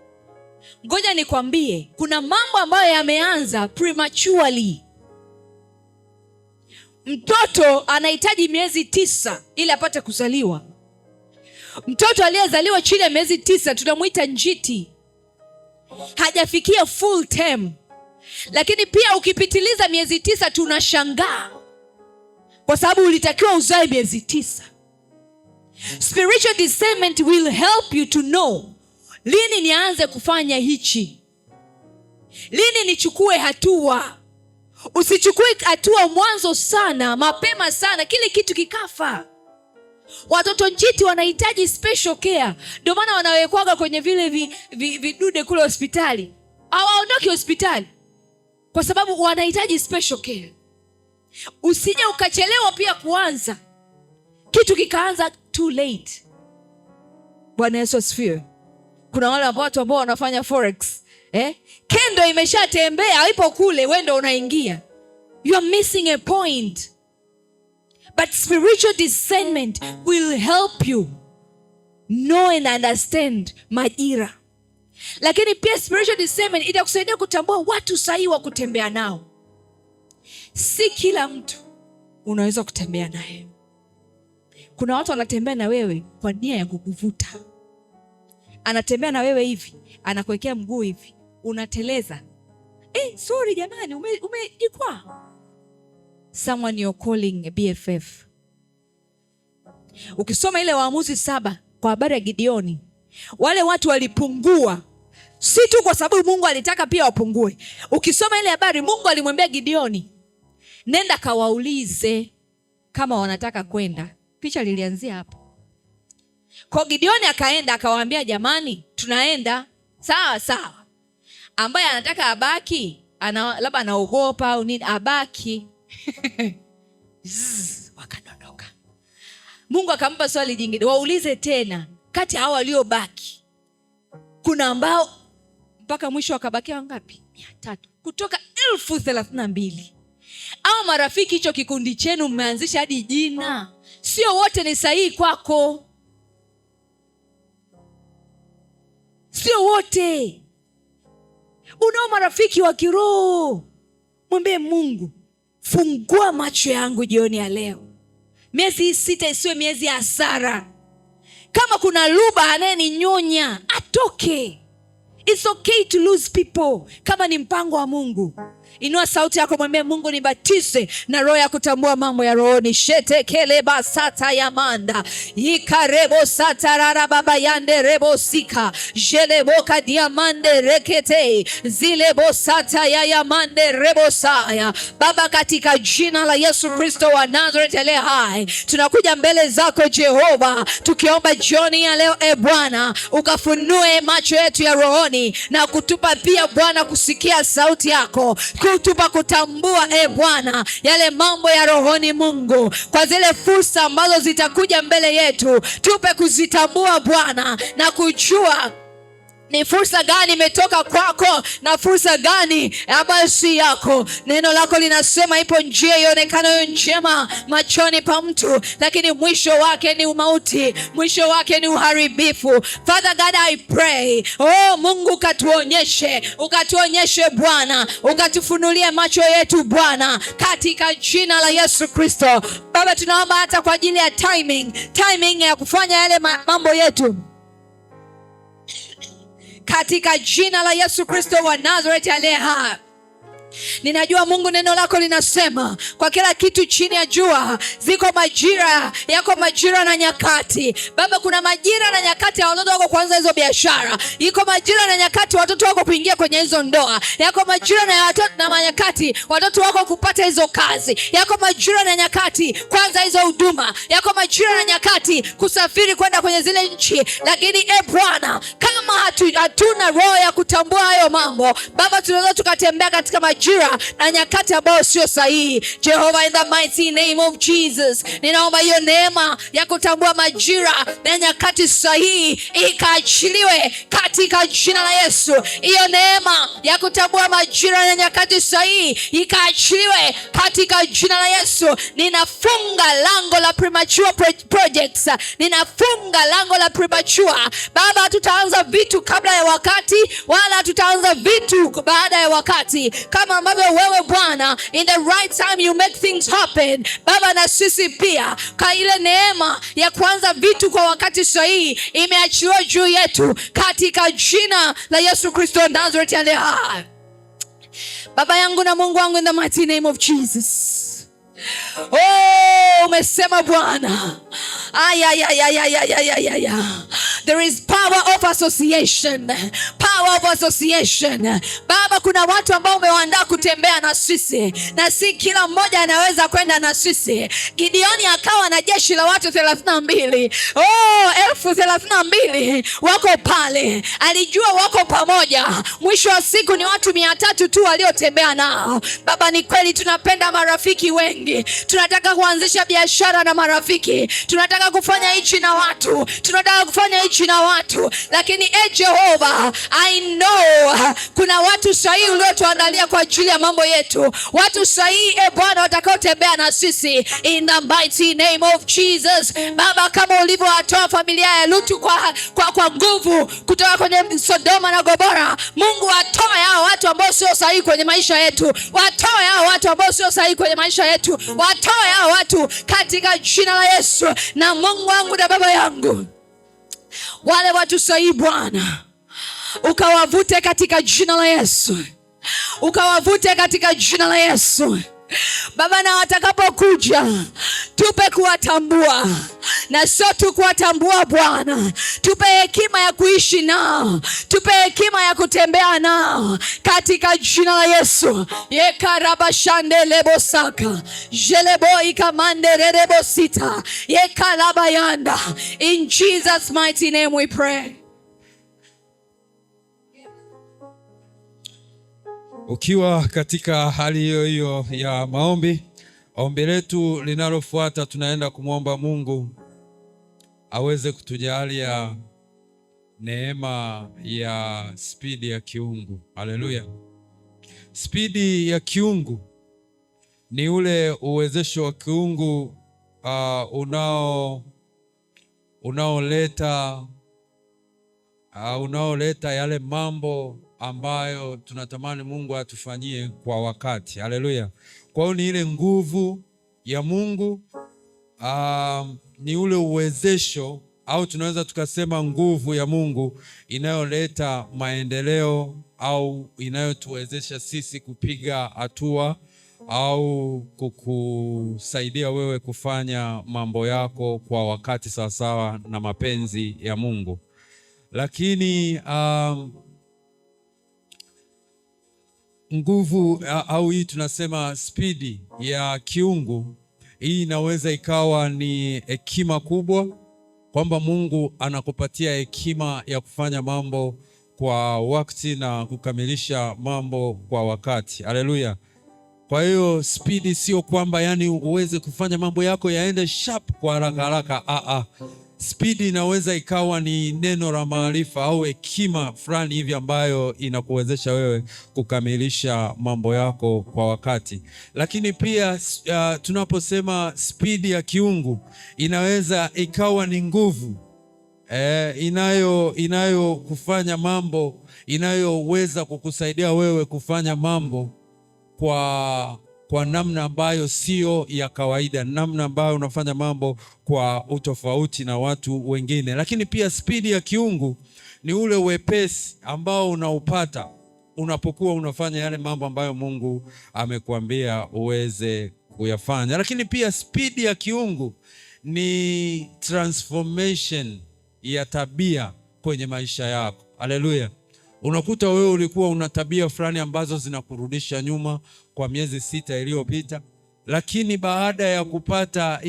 Ngoja nikwambie, kuna mambo ambayo yameanza prematurely. Mtoto anahitaji miezi 9 ili apate kuzaliwa. Mtoto aliyezaliwa chini ya miezi 9 tunamuita njiti, hajafikia full term. Lakini pia ukipitiliza miezi 9 tunashangaa, kwa sababu ulitakiwa uzae miezi 9. Spiritual discernment will help you to know lini nianze kufanya hichi, lini nichukue hatua. Usichukue hatua mwanzo sana, mapema sana, kile kitu kikafa. Watoto njiti wanahitaji special care, ndio maana wanawekwaga kwenye vile vidude kule hospitali. Hawaondoki hospitali kwa sababu wanahitaji special care. Usije ukachelewa pia kuanza kitu kikaanza too late. Bwana Yesu asifiwe. Kuna wale watu ambao wanafanya forex, kendo imeshatembea, haipo kule, wewe ndio unaingia. You are missing a point. But spiritual discernment will help you know and understand majira. Lakini pia spiritual discernment itakusaidia kutambua watu sahihi wa kutembea nao. Si kila mtu unaweza kutembea naye. Kuna watu wanatembea na wewe kwa nia ya kukuvuta. Anatembea na wewe hivi, anakuwekea mguu hivi, unateleza. Sorry jamani, umejikwaa. Someone you're calling a BFF. Ukisoma ile Waamuzi 7 kwa habari ya Gideoni, wale watu walipungua, si tu kwa sababu Mungu alitaka pia wapungue. Ukisoma ile habari, Mungu alimwambia Gideoni, nenda kawaulize kama wanataka kwenda. Picha lilianzia hapo. Kwa Gideoni akaenda akawaambia, jamani, tunaenda. Sawa sawa. Ambaye anataka abaki, labda anaogopa au nini, abaki. Wakadondoka. Mungu akampa swali jingine, waulize tena, kati hao waliobaki kuna ambao mpaka mwisho wakabakia wangapi? 300 kutoka 32,000. Au marafiki, hicho kikundi chenu mmeanzisha hadi jina, sio wote ni sahihi kwako. Sio wote. Unao marafiki wa kiroho, mwambie Mungu, fungua macho yangu jioni ya leo. Miezi 6 isiwe miezi ya hasara. Kama kuna luba anayeninyonya, atoke. It's okay to lose people kama ni mpango wa Mungu. Inua sauti yako, mwambie Mungu, nibatize na roho ya kutambua mambo ya rohoni. Shetekele basata yamanda ikarebo satarara baba yande rebo sika jeleboka diamande rekete zilebo sata ya yamande rebo saya. Baba, katika jina la Yesu Kristo wa Nazareth aliye hai, tunakuja mbele zako Jehova, tukiomba jioni ya leo, Bwana, ukafunue macho yetu ya rohoni na kutupa pia Bwana kusikia sauti yako, kutupa kutambua Bwana yale mambo ya rohoni. Mungu, kwa zile fursa ambazo zitakuja mbele yetu, tupe kuzitambua Bwana na kujua ni fursa gani imetoka kwako na fursa gani ambayo si yako. Neno lako linasema ipo njia ionekanayo njema machoni pa mtu, lakini mwisho wake ni umauti, mwisho wake ni uharibifu. Father God, I pray, Mungu ukatuonyeshe Bwana, ukatufunulie macho yetu Bwana, katika jina la Yesu Kristo. Baba, tunaomba hata kwa ajili ya timing ya kufanya yale mambo yetu, katika jina la Yesu Kristo wa Nazareth aliye hai. Ninajua Mungu, neno lako linasema kwa kila kitu chini ya jua ziko majira, yako majira na nyakati. Baba, kuna majira na nyakati ya watoto wako kuanza hizo biashara, iko majira na nyakati watoto wako kuingia kwenye hizo ndoa, yako majira na nyakati watoto wako kupata hizo kazi, yako majira na nyakati kwanza hizo huduma, yako majira na nyakati kusafiri kwenda kwenye zile nchi. Lakini Bwana, kama hatuna roho ya kutambua hayo mambo, Baba, tunaweza tukatembea katika majira na nyakati ambayo sio sahihi. Jehova, in the mighty name of Jesus, ninaomba hiyo neema ya kutambua majira na nyakati sahihi ikaachiliwe katika jina la Yesu. Hiyo neema ya kutambua majira na nyakati sahihi ikaachiliwe katika jina la Yesu. Ninafunga lango la premature projects, ninafunga lango la premature. Baba, hatutaanza vitu kabla ya wakati, wala hatutaanza vitu baada ya wakati, kama ambavyo wewe Bwana, in the right time you make things happen. Baba, na sisi pia kwa ile neema ya kuanza vitu kwa wakati sahihi imeachiliwa juu yetu katika jina la Yesu Kristo Nazareth aliye hai. Baba yangu na Mungu wangu, in the mighty name of Jesus. Umesema Bwana, there is power of association, power of association. Baba, kuna watu ambao umewaandaa kutembea na sisi, na si kila mmoja anaweza kwenda na sisi. Gideoni akawa na jeshi la watu 32, 32,000 wako pale, alijua wako pamoja. Mwisho wa siku ni watu 300 tu waliotembea nao. Baba, ni kweli tunapenda marafiki wengi, tunataka kuanzisha biashara na marafiki, tunataka kufanya hichi na watu, tunataka kufanya hichi na watu, lakini Jehova, I know kuna watu sahihi uliotuandalia kwa ajili ya mambo yetu, watu sahihi Bwana watakaotembea na sisi in the mighty name of Jesus. Baba, kama ulivyowatoa familia ya Lutu kwa nguvu kutoka kwenye Sodoma na Gomora, Mungu watoe hao watu ambao sio sahihi kwenye maisha yetu, watoe hao watu ambao sio sahihi kwenye maisha yetu, watoe hao watu katika jina la Yesu. Na Mungu wangu na Baba yangu, wale watu sahihi Bwana, ukawavute katika jina la Yesu, ukawavute katika jina la Yesu. Baba, na watakapokuja tupe kuwatambua, na sio tu kuwatambua Bwana, tupe hekima ya kuishi nao, tupe hekima ya kutembea nao katika jina la Yesu. Yekarabashande lebosaka jelebo ikamande rerebosita yekalabayanda. In Jesus mighty name we pray. Ukiwa katika hali hiyo hiyo ya maombi, ombi letu linalofuata tunaenda kumwomba Mungu aweze kutujalia neema ya spidi ya kiungu. Haleluya. Spidi ya kiungu ni ule uwezesho wa kiungu unaoleta yale mambo ambayo tunatamani Mungu atufanyie kwa wakati. Haleluya. Kwa hiyo ni ile nguvu ya Mungu, ni ule uwezesho, au tunaweza tukasema nguvu ya Mungu inayoleta maendeleo au inayotuwezesha sisi kupiga hatua au kukusaidia wewe kufanya mambo yako kwa wakati sawasawa na mapenzi ya Mungu. Lakini nguvu au hii tunasema spidi ya kiungu, hii inaweza ikawa ni hekima kubwa, kwamba Mungu anakupatia hekima ya kufanya mambo kwa wakati na kukamilisha mambo kwa wakati. Haleluya. Kwa hiyo spidi sio kwamba yani uweze kufanya mambo yako yaende sharp kwa haraka haraka. Spidi inaweza ikawa ni neno la maarifa au hekima fulani hivi ambayo inakuwezesha wewe kukamilisha mambo yako kwa wakati. Lakini pia tunaposema spidi ya kiungu, inaweza ikawa ni nguvu inayo kufanya mambo, inayoweza kukusaidia wewe kufanya mambo kwa namna ambayo sio ya kawaida, namna ambayo unafanya mambo kwa utofauti na watu wengine. Lakini pia spidi ya kiungu ni ule wepesi ambao unaupata unapokuwa unafanya yale mambo ambayo Mungu amekuambia uweze kuyafanya. Lakini pia spidi ya kiungu ni transformation ya tabia kwenye maisha yako. Haleluya. Unakuta wewe ulikuwa una tabia fulani ambazo zinakurudisha nyuma kwa miezi 6 iliyopita, lakini baada ya kupata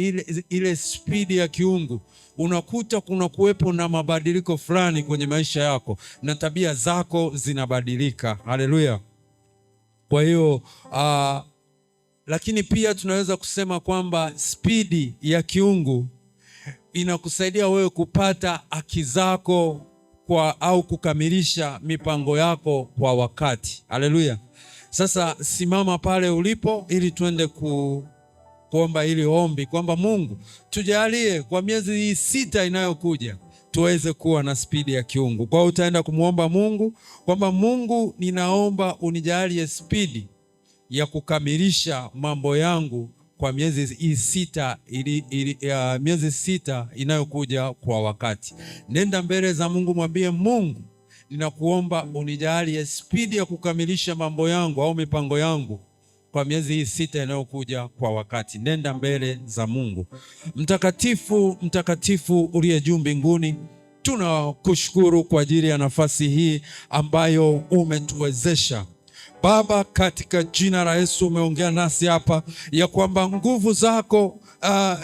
ile spidi ya kiungu, unakuta kuna kuwepo na mabadiliko fulani kwenye maisha yako na tabia zako zinabadilika. Haleluya. Kwa hiyo lakini pia tunaweza kusema kwamba spidi ya kiungu inakusaidia wewe kupata haki zako au kukamilisha mipango yako kwa wakati. Haleluya. Sasa simama pale ulipo ili tuende kuomba ili ombi kwamba Mungu tujalie kwa miezi 6 inayokuja tuweze kuwa na spidi ya kiungu. Kwa hiyo utaenda kumuomba Mungu kwamba Mungu, ninaomba unijalie spidi ya kukamilisha mambo yangu kwa miezi 6 miezi 6 inayokuja kwa wakati. Nenda mbele za Mungu, mwambie Mungu, ninakuomba unijalie spidi ya kukamilisha mambo yangu au mipango yangu kwa miezi 6 inayokuja kwa wakati. Nenda mbele za Mungu. Mtakatifu, mtakatifu uliye juu mbinguni, tunakushukuru kwa ajili ya nafasi hii ambayo umetuwezesha Baba, katika jina la Yesu. Umeongea nasi hapa ya kwamba nguvu zako,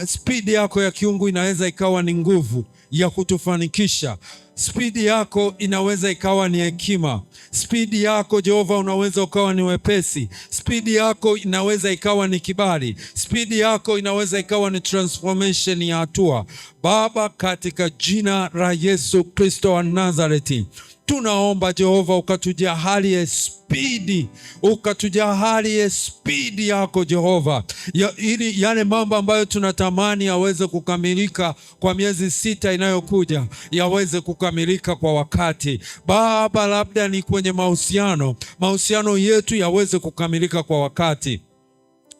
spidi yako ya kiungu inaweza ikawa ni nguvu ya kutufanikisha. Spidi yako inaweza ikawa ni hekima. Spidi yako Jehova unaweza ukawa ni wepesi. Spidi yako inaweza ikawa ni kibali. Spidi yako inaweza ikawa ni transformation ya hatua. Baba, katika jina la Yesu Kristo wa Nazareti, tunaomba Jehova ukatujalie spidi, ukatujalie spidi yako Jehova, ili yale mambo ambayo tunatamani yaweze kukamilika kwa miezi 6 inayokuja yaweze kukamilika kwa wakati. Baba, labda ni kwenye mahusiano yetu yaweze kukamilika kwa wakati.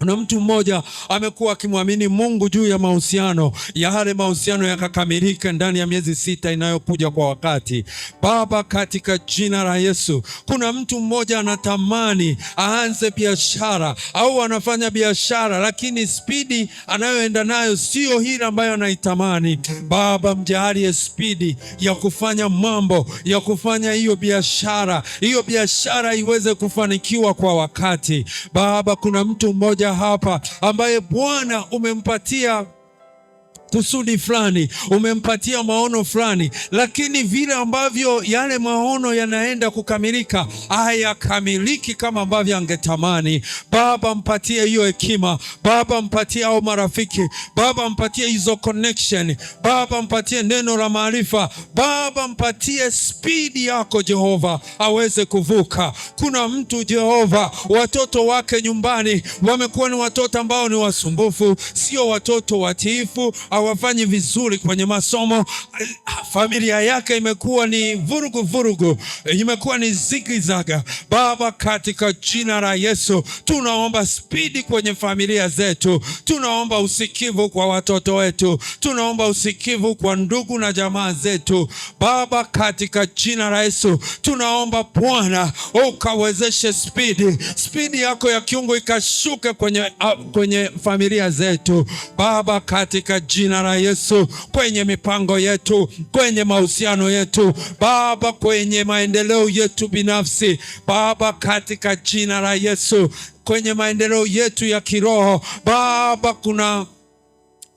Na mtu mmoja amekuwa akimwamini Mungu juu ya mahusiano, yale mahusiano yakakamilika ndani ya miezi 6 inayokuja kwa wakati. Baba, katika jina la Yesu, kuna mtu mmoja anatamani aanze biashara au anafanya biashara, lakini spidi anayoenda nayo sio hili ambayo anaitamani. Baba, mjalie spidi ya kufanya mambo, ya kufanya hiyo biashara iweze kufanikiwa kwa wakati. Baba, kuna mtu mmoja hapa ambaye Bwana umempatia kusudi fulani, umempatia maono fulani, lakini vile ambavyo yale maono yanaenda kukamilika hayakamiliki kama ambavyo angetamani. Baba, mpatie hiyo hekima. Baba, mpatie hao marafiki. Baba, mpatie hizo connection. Baba, mpatie neno la maarifa. Baba, mpatie spidi yako Jehova aweze kuvuka. Kuna mtu Jehova, watoto wake nyumbani wamekuwa ni watoto ambao ni wasumbufu, sio watoto watiifu, hawafanyi vizuri kwenye masomo. familia yake imekuwa ni vurugu vurugu, imekuwa ni zigizaga. Baba, katika jina la Yesu tunaomba spidi kwenye familia zetu, tunaomba usikivu kwa watoto wetu, tunaomba usikivu kwa ndugu na jamaa zetu. Baba, katika jina la Yesu tunaomba Bwana ukawezeshe spidi yako ya kiungu ikashuke kwenye familia zetu Baba, katika jina la Yesu, kwenye mipango yetu, kwenye mahusiano yetu Baba, kwenye maendeleo yetu binafsi Baba, katika jina la Yesu, kwenye maendeleo yetu ya kiroho Baba, kuna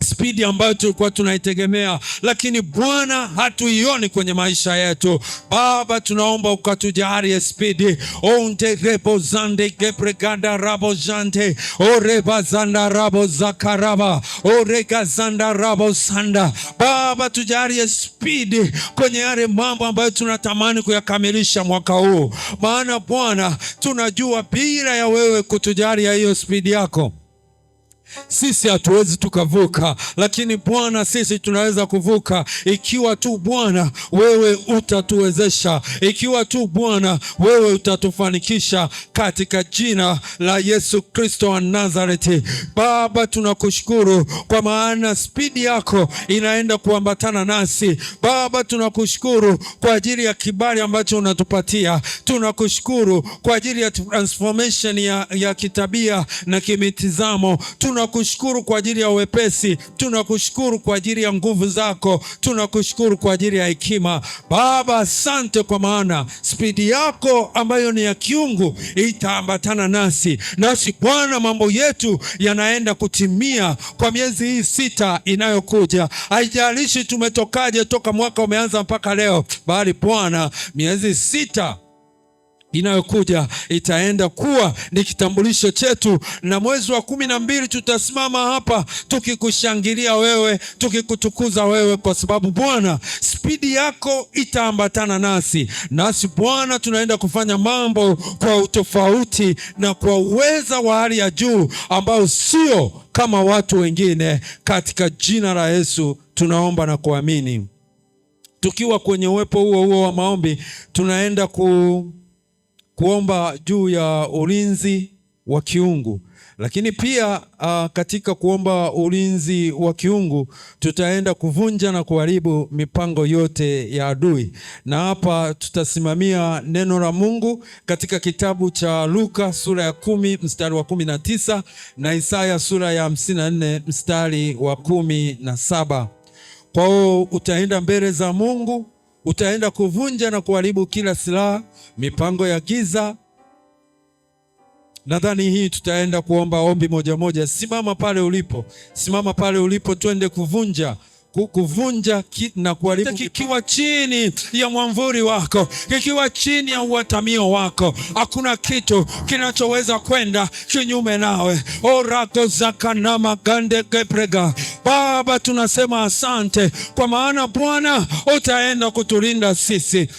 spidi ambayo tulikuwa tunaitegemea, lakini Bwana hatuioni kwenye maisha yetu. Baba, tunaomba ukatujalie spidi. Onde rebo zande gebreganda rabo jante oreba zanda rabo zakaraba orega zanda rabo sanda. Baba, tujalie spidi kwenye yale mambo ambayo tunatamani kuyakamilisha mwaka huu, maana Bwana tunajua bila ya wewe kutujalia hiyo spidi yako sisi hatuwezi tukavuka, lakini Bwana sisi tunaweza kuvuka ikiwa tu Bwana wewe utatuwezesha, ikiwa tu Bwana wewe utatufanikisha, katika jina la Yesu Kristo wa Nazareti. Baba, tunakushukuru kwa maana spidi yako inaenda kuambatana nasi. Baba, tunakushukuru kwa ajili ya kibali ambacho unatupatia. Tunakushukuru kwa ajili ya transformation ya kitabia na kimitizamo. Tunakushukuru kwa ajili ya wepesi, tunakushukuru kwa ajili ya nguvu zako, tunakushukuru kwa ajili ya hekima. Baba, asante kwa maana spidi yako ambayo ni ya kiungu itaambatana nasi Bwana, mambo yetu yanaenda kutimia kwa miezi hii 6 inayokuja. Haijalishi tumetokaje toka mwaka umeanza mpaka leo, bali Bwana, miezi 6 inayokuja itaenda kuwa ni kitambulisho chetu, na mwezi wa 12 tutasimama hapa tukikushangilia wewe, tukikutukuza wewe, kwa sababu Bwana spidi yako itaambatana nasi Bwana, tunaenda kufanya mambo kwa utofauti na kwa uweza wa hali ya juu ambao sio kama watu wengine. Katika jina la Yesu tunaomba na kuamini. Tukiwa kwenye uwepo huo wa maombi, tunaenda kuomba juu ya ulinzi wa kiungu, lakini pia katika kuomba ulinzi wa kiungu tutaenda kuvunja na kuharibu mipango yote ya adui. Na hapa tutasimamia neno la Mungu katika kitabu cha Luka sura ya 10 mstari wa 19 na Isaya sura ya 54 mstari wa 17. Kwa hiyo utaenda mbele za Mungu, utaenda kuvunja na kuharibu kila silaha, mipango ya giza. Nadhani hii tutaenda kuomba ombi moja. Simama pale ulipo, twende kuvunja na kuharibu, kikiwa chini ya mwamvuri wako, kikiwa chini ya uatamio wako. Hakuna kitu kinachoweza kwenda kinyume nawe. Orako zakanama gande geprega. Baba, tunasema asante kwa maana Bwana utaenda kutulinda sisi,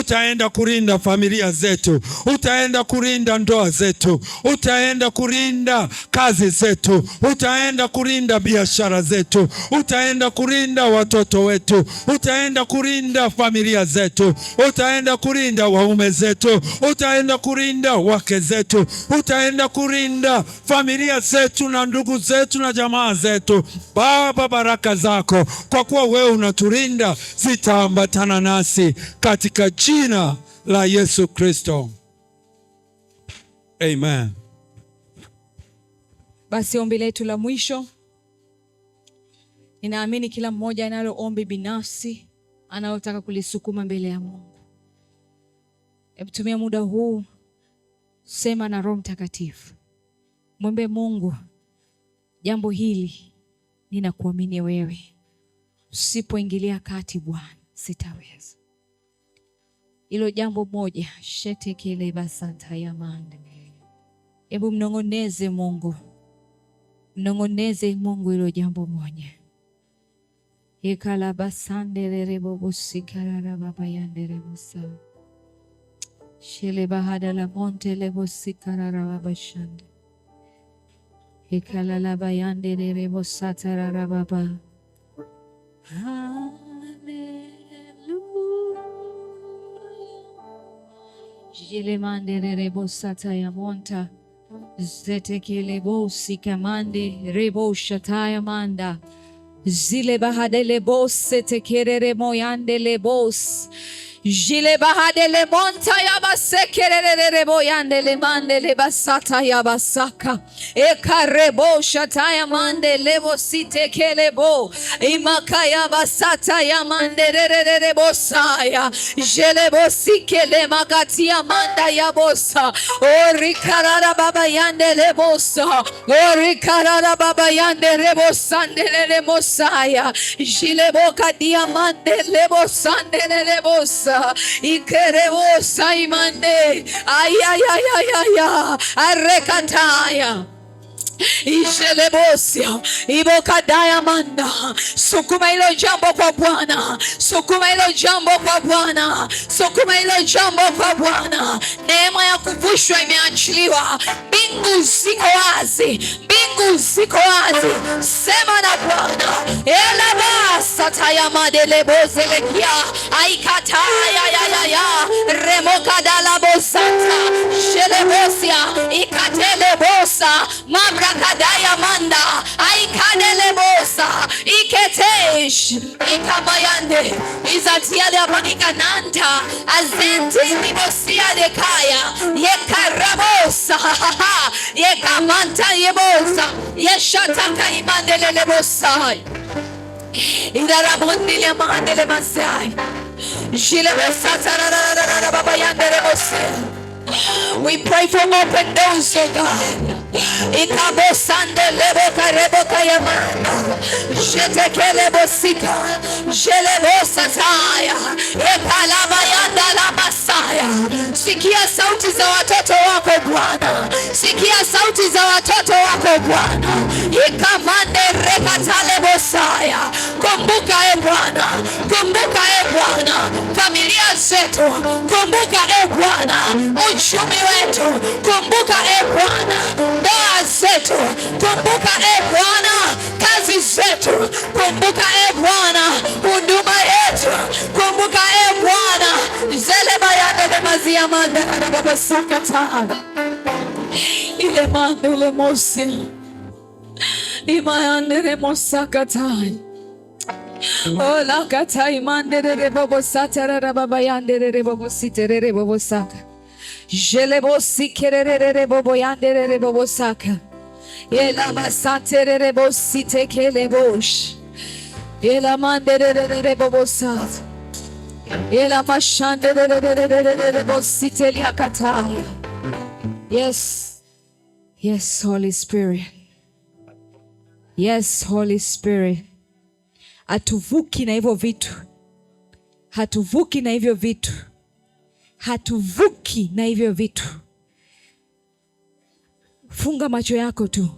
utaenda kulinda familia zetu, utaenda kulinda ndoa zetu, utaenda kulinda kazi zetu, utaenda kulinda biashara zetu, utaenda kulinda watoto wetu, utaenda kulinda familia zetu, utaenda kulinda waume zetu, utaenda kulinda wake zetu, utaenda kulinda familia zetu na ndugu zetu na jamaa zetu. Baba, baraka zako kwa kuwa wewe unatulinda zitaambatana nasi katika jina la Yesu Kristo. Amen. Basi ombi letu la mwisho, ninaamini kila mmoja analo ombi binafsi analotaka kulisukuma mbele ya Mungu. Hebu tumia muda huu, sema na Roho Mtakatifu, mwombe Mungu, jambo hili ninakuamini wewe, usipoingilia kati Bwana sitaweza. Hilo jambo moja, shetekele basanta ya mande. Hebu mnongoneze Mungu hilo jambo moja. Ikala basande rebo busikarara baba yandere busa. Shele bahada la monte le busikarara baba shande. Ikala la bayande rebo satarara baba. Jile mande rebo sataya monta. Zetekele bosi kamande rebo shataya manda. Zile bahadele bos setekere moyande le bos. Jile bahadele monta yabasekerere boyande le mande le basata yabasaka. Eka rebo shataya mande lebo sitekele bo. Imaka basata yamande rere bosaya. Jele bosikele magati yamanda yabosa. Ori karara baba yande le bosa. Ori karara baba yande rebo sande le bosaya. Jile boka diamande lebo sande le bosa. Ikerebosa imande. Ay ay ay ay ay ay. Arrekataya. Ishelebosia iboka diamanda. Sukuma hilo jambo kwa Bwana, sukuma hilo jambo kwa Bwana, sukuma hilo jambo kwa Bwana. Neema ya kuvushwa imeachiliwa. Mbingu ziko wazi, mbingu ziko wazi. Sema na Bwana. Elabasa tayamadelebolebozelekia aikataya ya ya remoka dalabosata shelebosia ikatelebosa mamrakadaya manda aikadelebosa iketesh ikamayande izatiale apanikananta azenti libosia dekaya yekarabosa yekamanta yebosa yeshataka imandelelebosa idarabondile mandele masai jilebesata baba yandelebosa. We pray for open doors, oh God. Ikabosande lebo karebo kayamanda. Jetekele bosika. Jelebosataya. Ekalama yanda la masaya. Sikia sauti za watoto wako Bwana. Sikia sauti za watoto wako Bwana. Ikamande rekatale bosaya. Kumbuka e Bwana. Kumbuka e Bwana. Familia zetu. Kumbuka e Bwana. Uchumi wetu. Kumbuka e Bwana. Ndoa zetu. Kumbuka e Bwana. Kazi zetu. Kumbuka e Bwana. Huduma yetu. Kumbuka e Bwana. Zele bayanda de mazia manda na baba sakata. Ile manda ile mosi. Imayande de mosakata. Ola kata imande de bobo satara baba yande de bobo sitere bobo saka. Jelebo sikerere bobo yandere bobo saka. Ela basatere bobo sitekele bosh. Ela mandere bobo sat. Ela mashandere bobo sitelia kataya. Yes. Yes, Holy Spirit. Yes, Holy Spirit. Hatuvuki na hivyo vitu. Hatuvuki na hivyo vitu. Hatuvuki na hivyo vitu. Funga macho yako tu.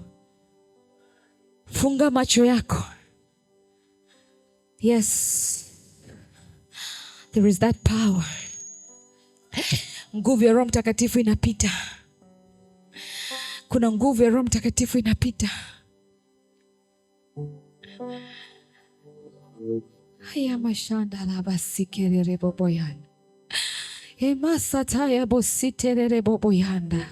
Funga macho yako. Yes. There is that power. Nguvu ya Roho Mtakatifu inapita. Kuna nguvu ya Roho Mtakatifu inapita. Haya mashanda la basikerere boboyan. Emasataya bositerere boboyanda.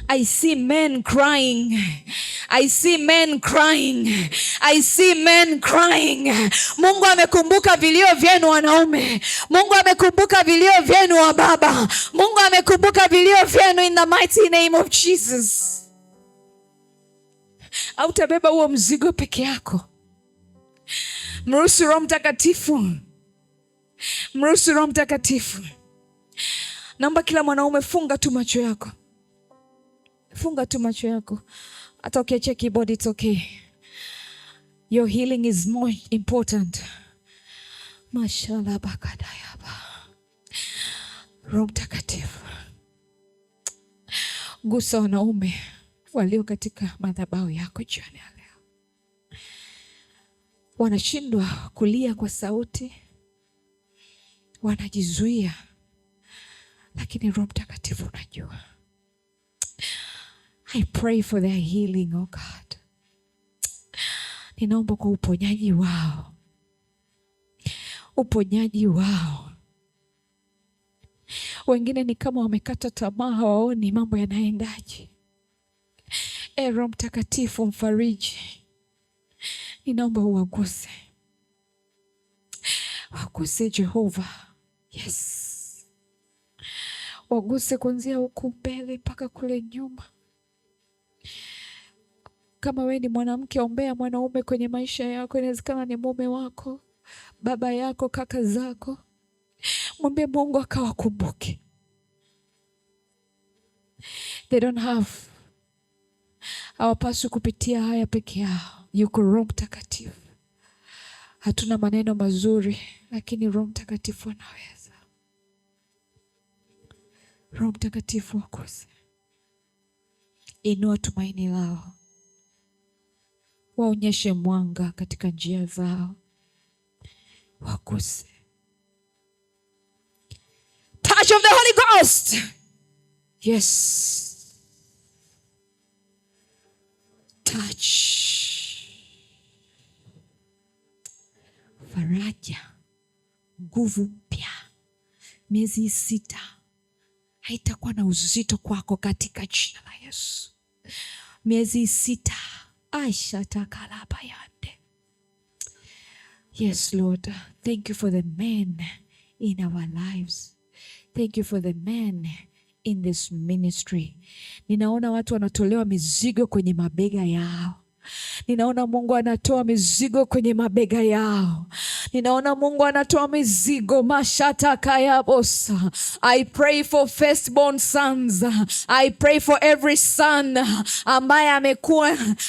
I see men crying. I see men crying. I see men crying. Mungu amekumbuka vilio vyenu wanaume. Mungu amekumbuka vilio vyenu wa baba. Mungu amekumbuka vilio vyenu in the mighty name of Jesus. Hautabeba huo mzigo peke yako. Mruhusu Roho Mtakatifu. Mruhusu Roho Mtakatifu. Naomba kila mwanaume funga tu macho yako. Funga tu macho yako. Hata ukiachia keyboard, it's okay. Your healing is more important. Mashallah bakadayaba. Roho Mtakatifu. Gusa wanaume walio katika madhabahu yako jioni ya leo. Wanashindwa kulia kwa sauti. Wanajizuia. Lakini Roho Mtakatifu unajua. I pray for their healing, oh God. Ninaomba kwa uponyaji wao, uponyaji wao. Wengine ni kama wamekata tamaa, hawaoni mambo yanaendaje. Roho Mtakatifu mfariji, ninaomba uwaguse, waguse Jehova. Yes, waguse kuanzia huku mbele mpaka kule nyuma. Kama we ni mwanamke, ombea mwanaume kwenye maisha yako. Inawezekana ni mume wako, baba yako, kaka zako. Mwambie Mungu akawakumbuke. They don't have, hawapaswi kupitia haya peke yao. Yuko Roho Mtakatifu. Hatuna maneno mazuri, lakini Roho Mtakatifu anaweza. Roho Mtakatifu wakuse, inua tumaini lao, waonyeshe mwanga katika njia zao, wakuse. Touch of the Holy Ghost. Yes. Touch. Faraja, nguvu mpya. Miezi 6 haitakuwa na uzito kwako katika jina la Yesu. Miezi 6 Aisha takalaba yande. Yes, Lord. Thank you for the men in our lives. Thank you for the men in this ministry. Ninaona watu wanatolewa mizigo kwenye mabega yao. Ninaona Mungu anatoa mizigo kwenye mabega yao. Ninaona Mungu anatoa mizigo mashata kayabosa. I pray for firstborn sons. I pray for every son ambaye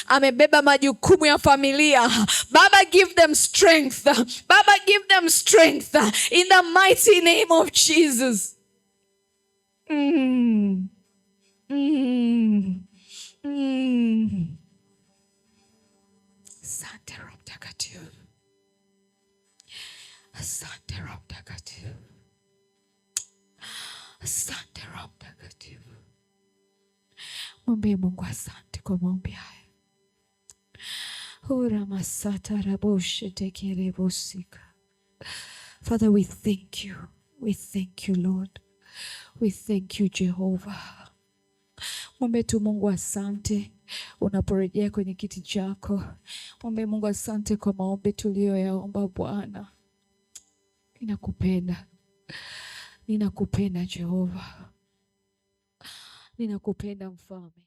amebeba majukumu ya familia. Baba, give them strength. Baba, give them strength in the mighty name of Jesus. Asante Roho Mtakatifu. Asante Roho Mtakatifu. Asante Roho Mtakatifu. Mwambie Mungu asante kwa maombi haya. Hura masata raboshe tekelebosika. Father, we thank you. We thank you, Lord. We thank you, Jehovah. Mwambie tu Mungu asante. Unaporejea kwenye kiti chako, mwambie Mungu asante kwa maombi tuliyoyaomba Bwana. Ninakupenda. Ninakupenda Jehova. Ninakupenda Mfalme.